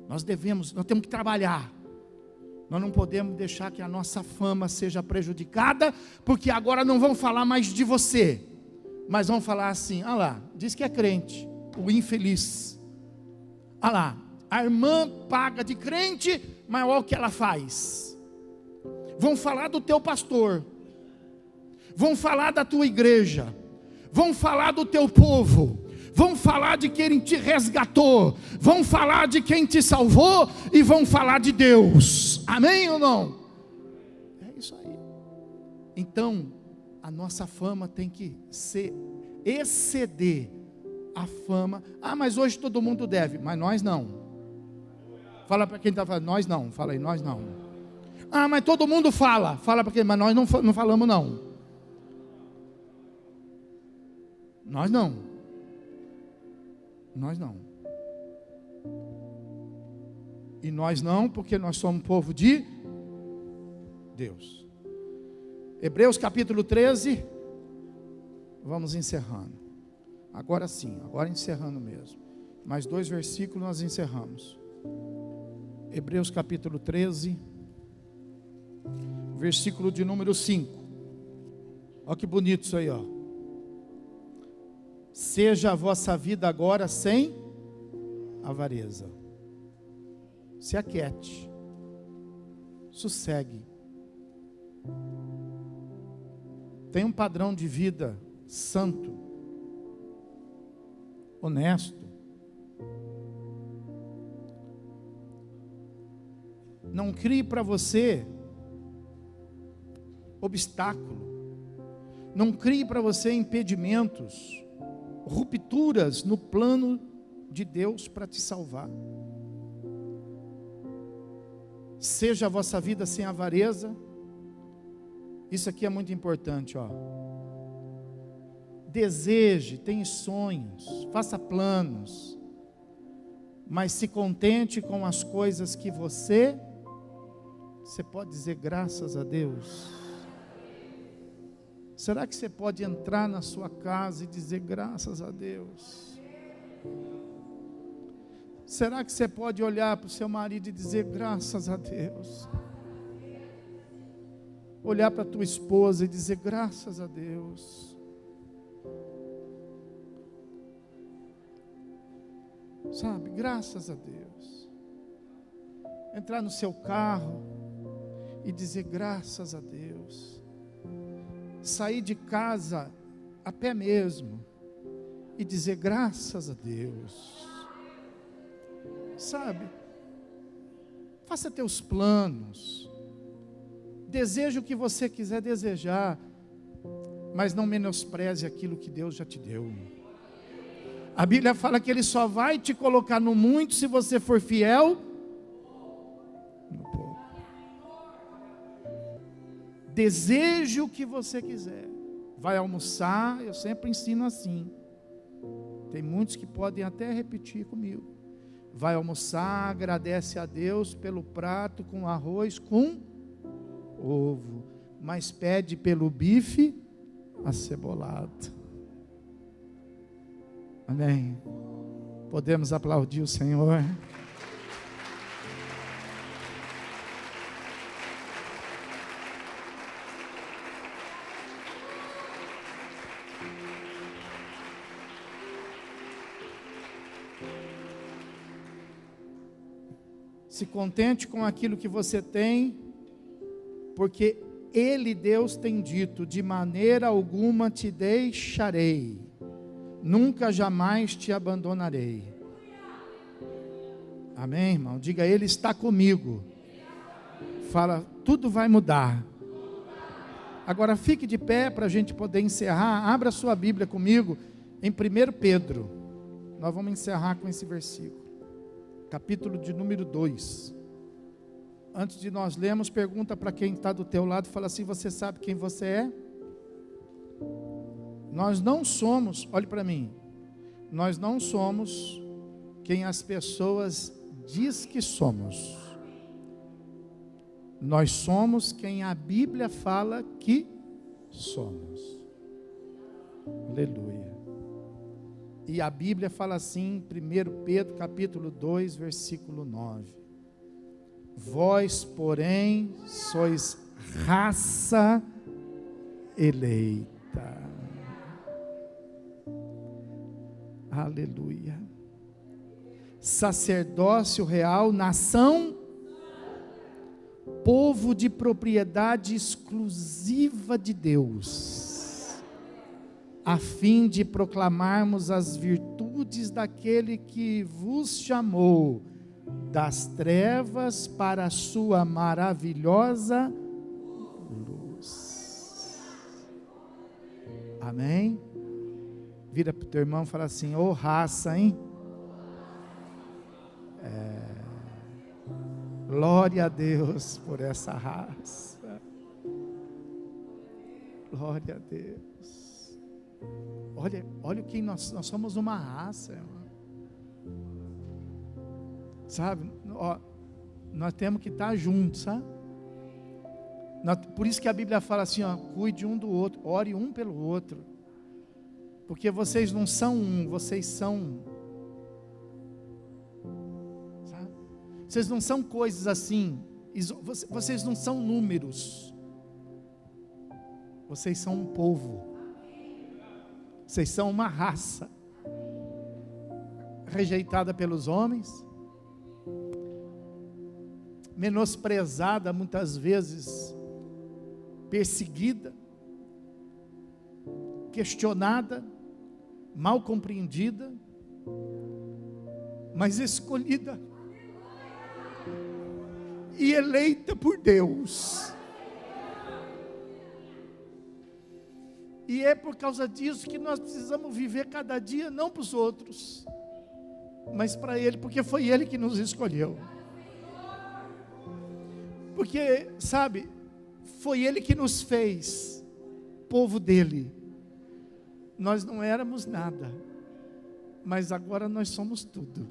Nós temos que trabalhar. Nós não podemos deixar que a nossa fama seja prejudicada, porque agora não vão falar mais de você, mas vão falar assim: ah lá, diz que é crente, o infeliz. Ah lá, a irmã paga de crente, mas olha o que ela faz. Vão falar do teu pastor, vão falar da tua igreja, vão falar do teu povo, vão falar de quem te resgatou, vão falar de quem te salvou e vão falar de Deus. Amém ou não? É isso aí. Então, a nossa fama tem que exceder a fama. Ah, mas hoje todo mundo deve, mas nós não. Fala para quem está falando, nós não. Fala aí, nós não. Ah, mas todo mundo fala. Fala para quem, mas nós não falamos não. Nós não. Nós não. E nós não, porque nós somos povo de Deus. Hebreus capítulo 13. Vamos encerrando. Agora sim, agora encerrando mesmo. Mais 2 versículos nós encerramos. Hebreus capítulo 13, versículo de número 5. Olha que bonito isso aí, ó. Seja a vossa vida agora sem avareza. Se aquiete. sossegue. Tem um padrão de vida santo, honesto. Não crie para você obstáculo. Não crie para você impedimentos, rupturas no plano de Deus para te salvar. Seja a vossa vida sem avareza. Isso aqui é muito importante, ó. Deseje, tenha sonhos, faça planos, mas se contente com as coisas que você pode dizer graças a Deus. Será que você pode entrar na sua casa e dizer graças a Deus? Será que você pode olhar para o seu marido e dizer graças a Deus? Olhar para a tua esposa e dizer graças a Deus. Sabe, graças a Deus. Entrar no seu carro e dizer graças a Deus. Sair de casa a pé mesmo e dizer graças a Deus. Sabe, faça teus planos, deseje o que você quiser desejar, mas não menospreze aquilo que Deus já te deu. A Bíblia fala que Ele só vai te colocar no muito se você for fiel no pouco. Deseje o que você quiser. Vai almoçar, eu sempre ensino assim. Tem muitos que podem até repetir comigo. Vai almoçar, agradece a Deus pelo prato com arroz com ovo, mas pede pelo bife acebolado. Amém. Podemos aplaudir o Senhor. Se contente com aquilo que você tem, porque Ele, Deus, tem dito: de maneira alguma te deixarei, nunca jamais te abandonarei. Amém, irmão? Diga: Ele está comigo. Fala, tudo vai mudar. Agora fique de pé para a gente poder encerrar. Abra sua Bíblia comigo em 1 Pedro. Nós vamos encerrar com esse versículo. Capítulo de número 2. Antes de nós lermos, pergunta para quem está do teu lado, fala assim: você sabe quem você é? Nós não somos, olhe para mim, nós não somos quem as pessoas diz que somos. Nós somos quem a Bíblia fala que somos. Aleluia. E a Bíblia fala assim, 1 Pedro capítulo 2, versículo 9. Vós, porém, sois raça eleita. Aleluia. Sacerdócio real, nação, povo de propriedade exclusiva de Deus, a fim de proclamarmos as virtudes daquele que vos chamou das trevas para a sua maravilhosa luz. Amém? Vira para o teu irmão e fala assim: ô raça, hein? Glória a Deus por essa raça. Glória a Deus. Olha o que nós somos, uma raça, irmão. Sabe, ó, nós temos que estar juntos, sabe? Por isso que a Bíblia fala assim, ó, cuide um do outro, ore um pelo outro, porque vocês não são um, vocês são, sabe? Vocês não são coisas assim, vocês não são números, vocês são um povo, vocês são uma raça, rejeitada pelos homens, menosprezada muitas vezes, perseguida, questionada, mal compreendida, mas escolhida e eleita por Deus. E é por causa disso que nós precisamos viver cada dia, não para os outros, mas para Ele, porque foi Ele que nos escolheu. Porque, sabe, foi Ele que nos fez povo dEle. Nós não éramos nada, mas agora nós somos tudo.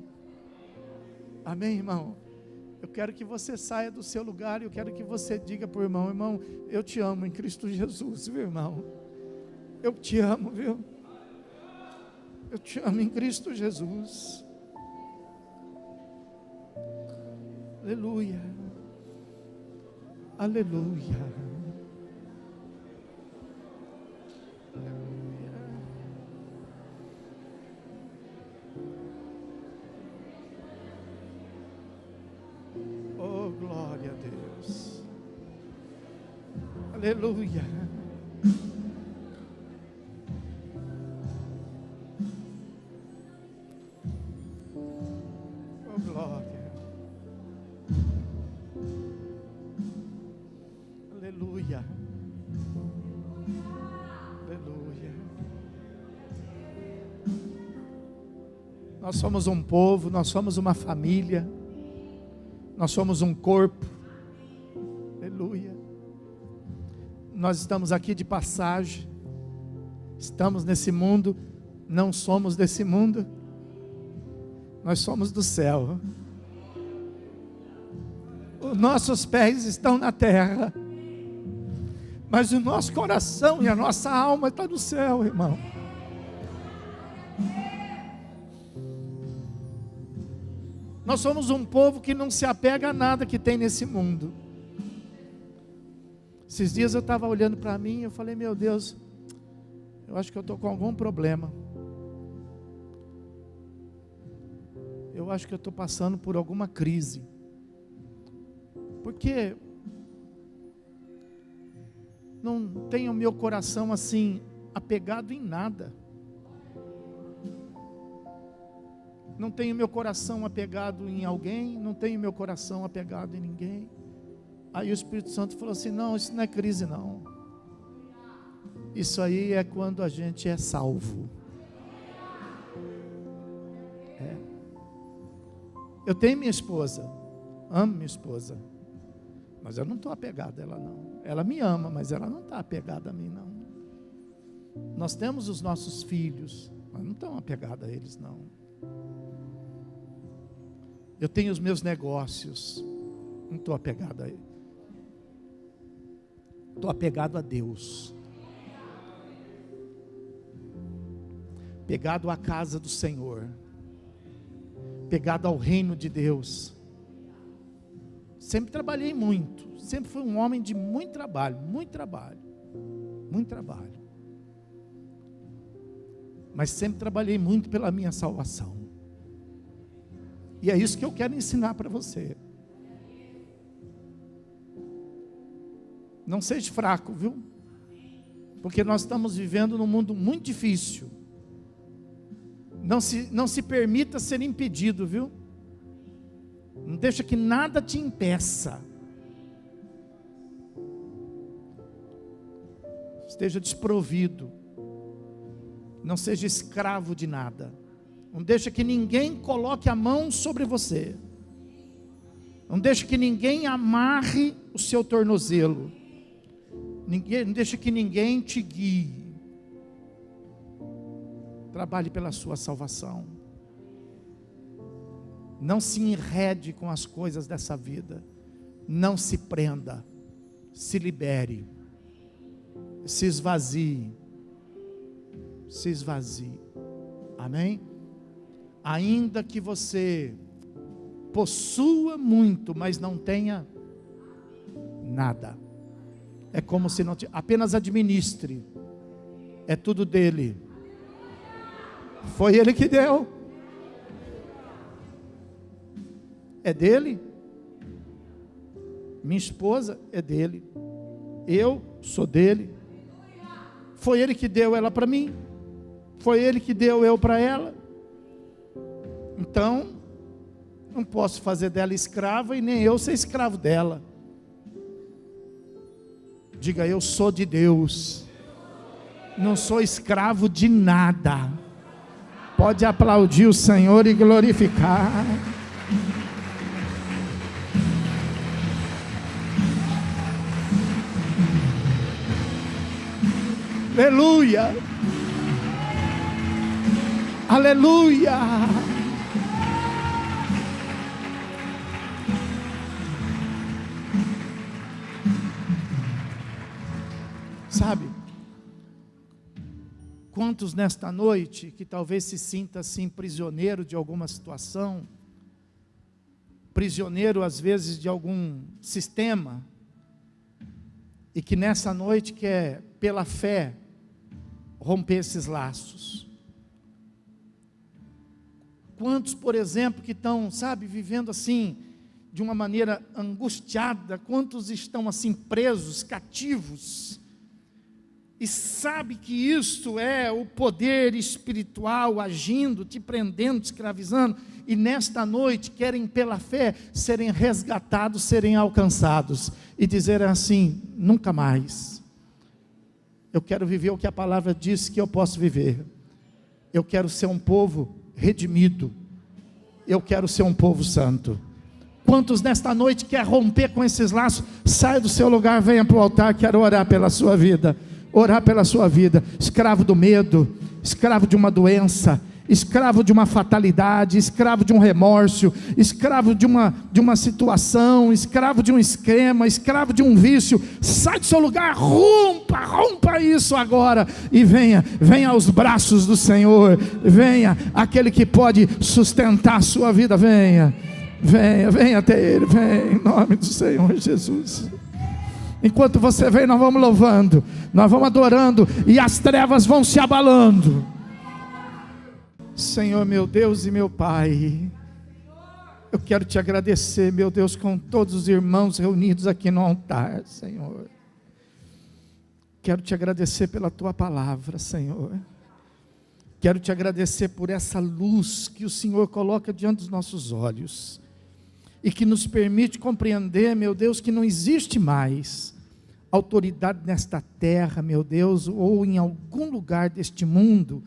Amém, irmão? Eu quero que você saia do seu lugar e eu quero que você diga para o irmão: irmão, eu te amo em Cristo Jesus, viu, irmão? Eu te amo, viu? Eu te amo em Cristo Jesus. Aleluia. Aleluia. Aleluia. Oh, glória a Deus. Aleluia. Oh, glória. Aleluia. Aleluia. Nós somos um povo, nós somos uma família, nós somos um corpo. Aleluia. Nós estamos aqui de passagem, estamos nesse mundo, não somos desse mundo, nós somos do céu. Os nossos pés estão na terra, mas o nosso coração e a nossa alma está no céu, irmão. Nós somos um povo que não se apega a nada que tem nesse mundo. Esses dias eu estava olhando para mim e eu falei: meu Deus, eu acho que eu estou com algum problema. Eu acho que eu estou passando por alguma crise. Porque não tenho o meu coração assim apegado em nada. Não tenho meu coração apegado em alguém, não tenho meu coração apegado em ninguém. Aí o Espírito Santo falou assim: não, isso não é crise não. Isso aí é quando a gente é salvo. É. Eu tenho minha esposa, amo minha esposa, mas eu não estou apegado a ela não. Ela me ama, mas ela não está apegada a mim não. Nós temos os nossos filhos, mas não estamos apegados a eles não. Eu tenho os meus negócios, não estou apegado a ele. Estou apegado a Deus. Pegado à casa do Senhor. Pegado ao reino de Deus. Sempre trabalhei muito. Sempre fui um homem de muito trabalho. Muito trabalho. Muito trabalho. Mas sempre trabalhei muito pela minha salvação. E é isso que eu quero ensinar para você. Não seja fraco, viu? Porque nós estamos vivendo num mundo muito difícil. Não se permita ser impedido, viu? Não deixa que nada te impeça. Esteja desprovido. Não seja escravo de nada. Não deixa que ninguém coloque a mão sobre você. Não deixa que ninguém amarre o seu tornozelo. Não deixa que ninguém te guie. Trabalhe pela sua salvação. Não se enrede com as coisas dessa vida. Não se prenda. Se libere. Se esvazie. Se esvazie. Amém? Ainda que você possua muito, mas não tenha nada. É como se não apenas administre. É tudo dele. Foi ele que deu. É dele. Minha esposa é dele, eu sou dele. Foi ele que deu ela para mim, foi ele que deu eu para ela. Então, não posso fazer dela escrava e nem eu ser escravo dela. Diga: eu sou de Deus, não sou escravo de nada. Pode aplaudir o Senhor e glorificar. Aleluia, aleluia. Sabe, quantos nesta noite que talvez se sinta assim prisioneiro de alguma situação, prisioneiro às vezes de algum sistema, e que nessa noite quer pela fé romper esses laços. Quantos, por exemplo, que estão, sabe, vivendo assim, de uma maneira angustiada, quantos estão assim presos, cativos, e sabe que isso é o poder espiritual agindo, te prendendo, te escravizando, e nesta noite querem pela fé serem resgatados, serem alcançados, e dizer assim: nunca mais, eu quero viver o que a palavra diz que eu posso viver, eu quero ser um povo redimido, eu quero ser um povo santo. Quantos nesta noite quer romper com esses laços? Saia do seu lugar, venha para o altar, quero orar pela sua vida, orar pela sua vida. Escravo do medo, escravo de uma doença, escravo de uma fatalidade, escravo de um remorso, escravo de uma situação, escravo de um esquema, escravo de um vício. Sai do seu lugar, rompa isso agora, e venha aos braços do Senhor, venha aquele que pode sustentar a sua vida, venha até Ele, vem em nome do Senhor Jesus. Enquanto você vem, nós vamos louvando, nós vamos adorando, e as trevas vão se abalando. Senhor, meu Deus e meu Pai, eu quero te agradecer, meu Deus, com todos os irmãos reunidos aqui no altar, Senhor. Quero te agradecer pela tua palavra, Senhor. Quero te agradecer por essa luz que o Senhor coloca diante dos nossos olhos, e que nos permite compreender, meu Deus, que não existe mais autoridade nesta terra, meu Deus, ou em algum lugar deste mundo,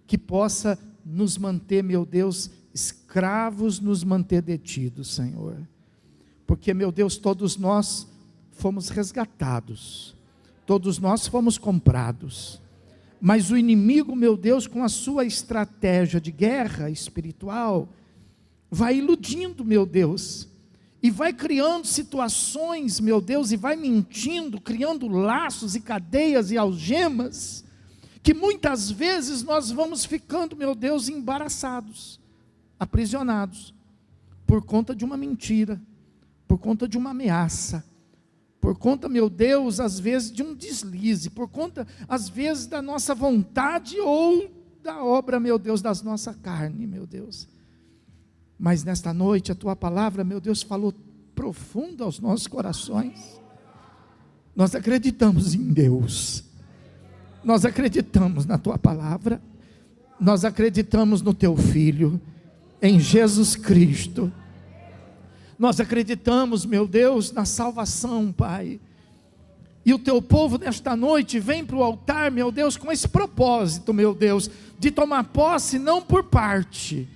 que possa nos manter, meu Deus, escravos, nos manter detidos, Senhor. Porque, meu Deus, todos nós fomos resgatados, todos nós fomos comprados, mas o inimigo, meu Deus, com a sua estratégia de guerra espiritual, vai iludindo, meu Deus, e vai criando situações, meu Deus, e vai mentindo, criando laços e cadeias e algemas, que muitas vezes nós vamos ficando, meu Deus, embaraçados, aprisionados, por conta de uma mentira, por conta de uma ameaça, por conta, meu Deus, às vezes de um deslize, por conta, às vezes, da nossa vontade ou da obra, meu Deus, da nossa carne, meu Deus. Mas nesta noite a tua palavra, meu Deus, falou profundo aos nossos corações. Nós acreditamos em Deus, nós acreditamos na tua palavra, nós acreditamos no teu Filho, em Jesus Cristo. Nós acreditamos, meu Deus, na salvação, Pai. E o teu povo nesta noite vem para o altar, meu Deus, com esse propósito, meu Deus, de tomar posse não por parte,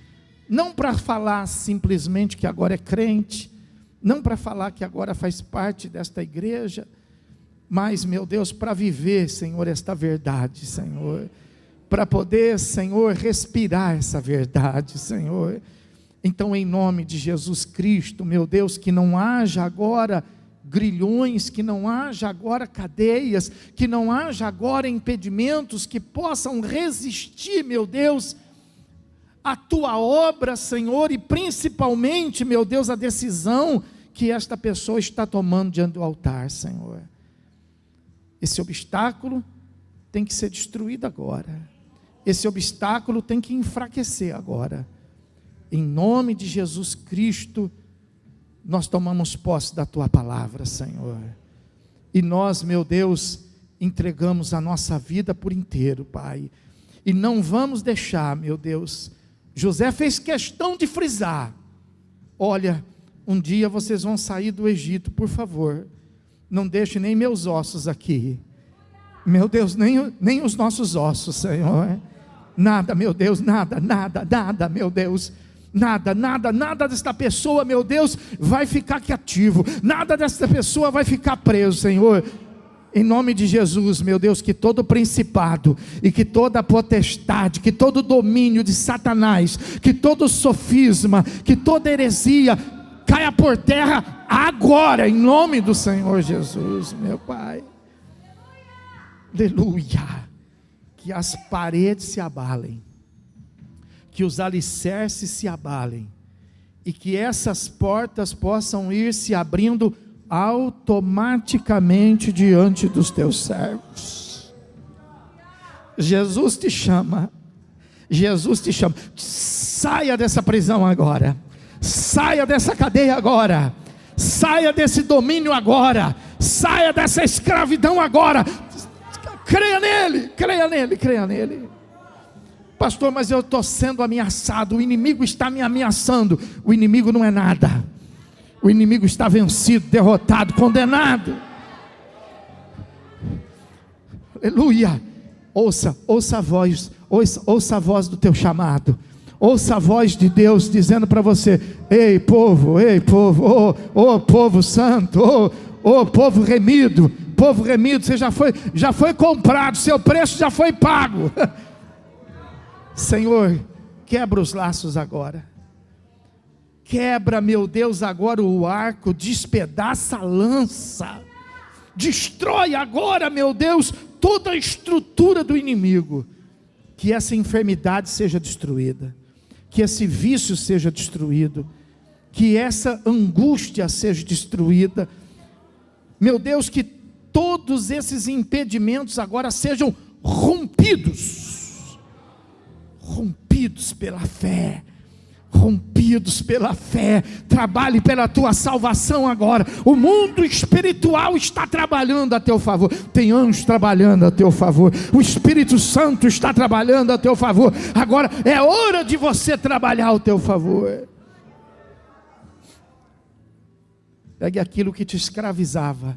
não para falar simplesmente que agora é crente, não para falar que agora faz parte desta igreja, mas, meu Deus, para viver, Senhor, esta verdade, Senhor, para poder, Senhor, respirar essa verdade, Senhor. Então, em nome de Jesus Cristo, meu Deus, que não haja agora grilhões, que não haja agora cadeias, que não haja agora impedimentos que possam resistir, meu Deus, a tua obra, Senhor, e principalmente, meu Deus, a decisão que esta pessoa está tomando diante do altar, Senhor. Esse obstáculo tem que ser destruído agora, esse obstáculo tem que enfraquecer agora, em nome de Jesus Cristo, nós tomamos posse da tua palavra, Senhor. E nós, meu Deus, entregamos a nossa vida por inteiro, Pai. E não vamos deixar, meu Deus. José fez questão de frisar: olha, um dia vocês vão sair do Egito, por favor, não deixe nem meus ossos aqui. Meu Deus, nem os nossos ossos, Senhor. Nada, meu Deus, nada, meu Deus. Nada desta pessoa, meu Deus, vai ficar cativo. Nada desta pessoa vai ficar preso, Senhor. Em nome de Jesus, meu Deus, que todo principado e que toda potestade, que todo domínio de Satanás, que todo sofisma, que toda heresia caia por terra agora, em nome do Senhor Jesus, meu Pai. Aleluia. Que as paredes se abalem, que os alicerces se abalem, e que essas portas possam ir se abrindo automaticamente diante dos teus servos. Jesus te chama, Jesus te chama. Saia dessa prisão agora, saia dessa cadeia agora, saia desse domínio agora, saia dessa escravidão agora. Creia nele, creia nele, creia nele. Pastor, mas eu estou sendo ameaçado, o inimigo está me ameaçando. O inimigo não é nada, o inimigo está vencido, derrotado, condenado. Aleluia. Ouça a voz, ouça a voz do teu chamado. Ouça a voz de Deus dizendo para você: ei povo, povo santo, povo remido, você já foi comprado, seu preço já foi pago. Senhor, quebra os laços agora. Quebra, meu Deus, agora o arco, despedaça a lança. Destrói agora, meu Deus, toda a estrutura do inimigo. Que essa enfermidade seja destruída, que esse vício seja destruído, que essa angústia seja destruída. Meu Deus, que todos esses impedimentos agora sejam rompidos pela fé, rompidos pela fé. Trabalhe pela tua salvação agora. O mundo espiritual está trabalhando a teu favor, tem anjos trabalhando a teu favor, o Espírito Santo está trabalhando a teu favor. Agora é hora de você trabalhar ao teu favor. Pegue aquilo que te escravizava,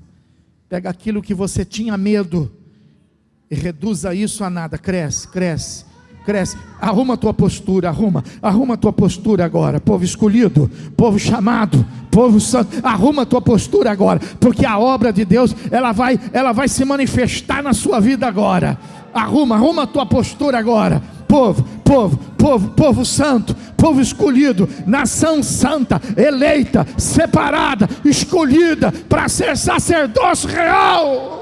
pega aquilo que você tinha medo e reduza isso a nada. Cresce. Arruma a tua postura, arruma a tua postura agora, povo escolhido, povo chamado, povo santo. Arruma a tua postura agora, porque a obra de Deus ela vai se manifestar na sua vida agora. Arruma a tua postura agora, povo santo, povo escolhido, nação santa, eleita, separada, escolhida para ser sacerdócio real.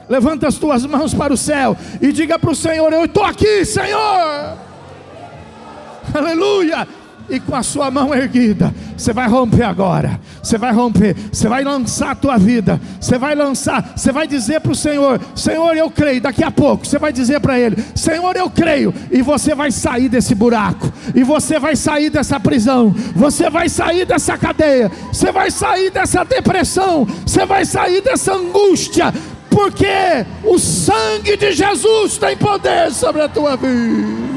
Levanta as tuas mãos para o céu e diga para o Senhor: eu estou aqui, Senhor. Aleluia. E com a sua mão erguida, você vai romper agora. Você vai romper, você vai lançar a tua vida. Você vai dizer para o Senhor: Senhor, eu creio. Daqui a pouco você vai dizer para Ele: Senhor, eu creio. E você vai sair desse buraco, e você vai sair dessa prisão, você vai sair dessa cadeia, você vai sair dessa depressão, você vai sair dessa angústia, porque o sangue de Jesus tem poder sobre a tua vida.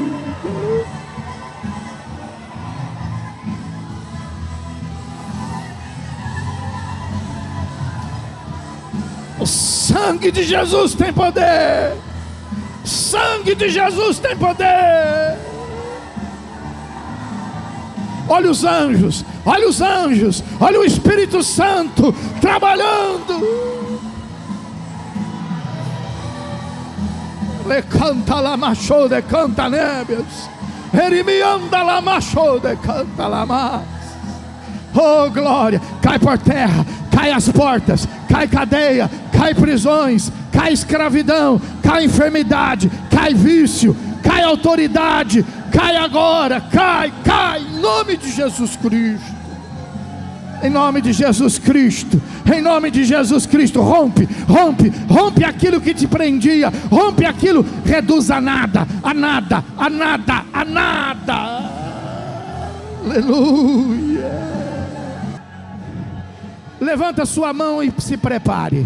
O sangue de Jesus tem poder. Sangue de Jesus tem poder. Olha os anjos, olha o Espírito Santo trabalhando. Le canta la macho de canta nebios, erimianda la macho de canta la mas. Oh glória, cai por terra, cai as portas, cai cadeia, cai prisões, cai escravidão, cai enfermidade, cai vício, cai autoridade, cai agora, cai, em nome de Jesus Cristo. Em nome de Jesus Cristo, em nome de Jesus Cristo, rompe aquilo que te prendia, rompe aquilo, reduz a nada. Aleluia. Levanta a sua mão e se prepare.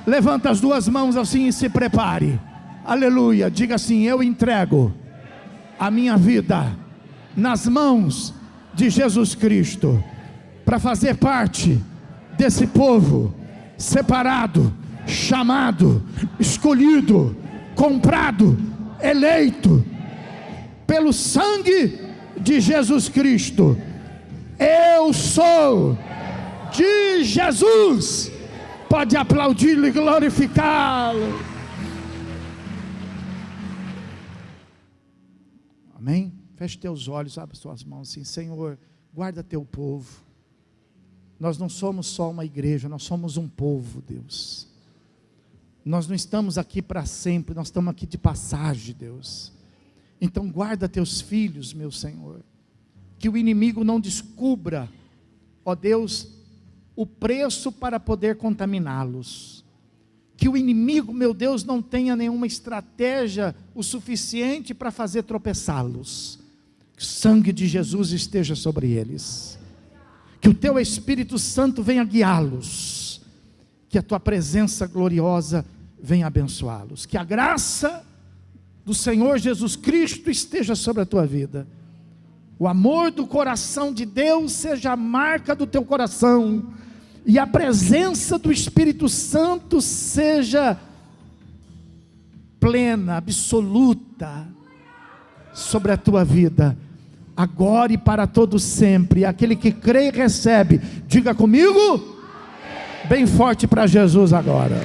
Levanta as duas mãos assim e se prepare. Aleluia. Diga assim: eu entrego a minha vida nas mãos de Jesus Cristo, para fazer parte desse povo separado, chamado, escolhido, comprado, eleito pelo sangue de Jesus Cristo. Eu sou de Jesus. Pode aplaudi-lo e glorificá-lo. Amém? Feche teus olhos, abre suas mãos assim: Senhor, guarda teu povo. Nós não somos só uma igreja, nós somos um povo, Deus. Nós não estamos aqui para sempre, nós estamos aqui de passagem, Deus. Então guarda teus filhos, meu Senhor, que o inimigo não descubra, ó Deus, o preço para poder contaminá-los. Que o inimigo, meu Deus, não tenha nenhuma estratégia o suficiente para fazer tropeçá-los. Que o sangue de Jesus esteja sobre eles. Que o teu Espírito Santo venha guiá-los. Que a tua presença gloriosa venha abençoá-los. Que a graça do Senhor Jesus Cristo esteja sobre a tua vida. O amor do coração de Deus seja a marca do teu coração. E a presença do Espírito Santo seja plena, absoluta sobre a tua vida, agora e para todo sempre. Aquele que crê e recebe, diga comigo, amém. Bem forte para Jesus agora.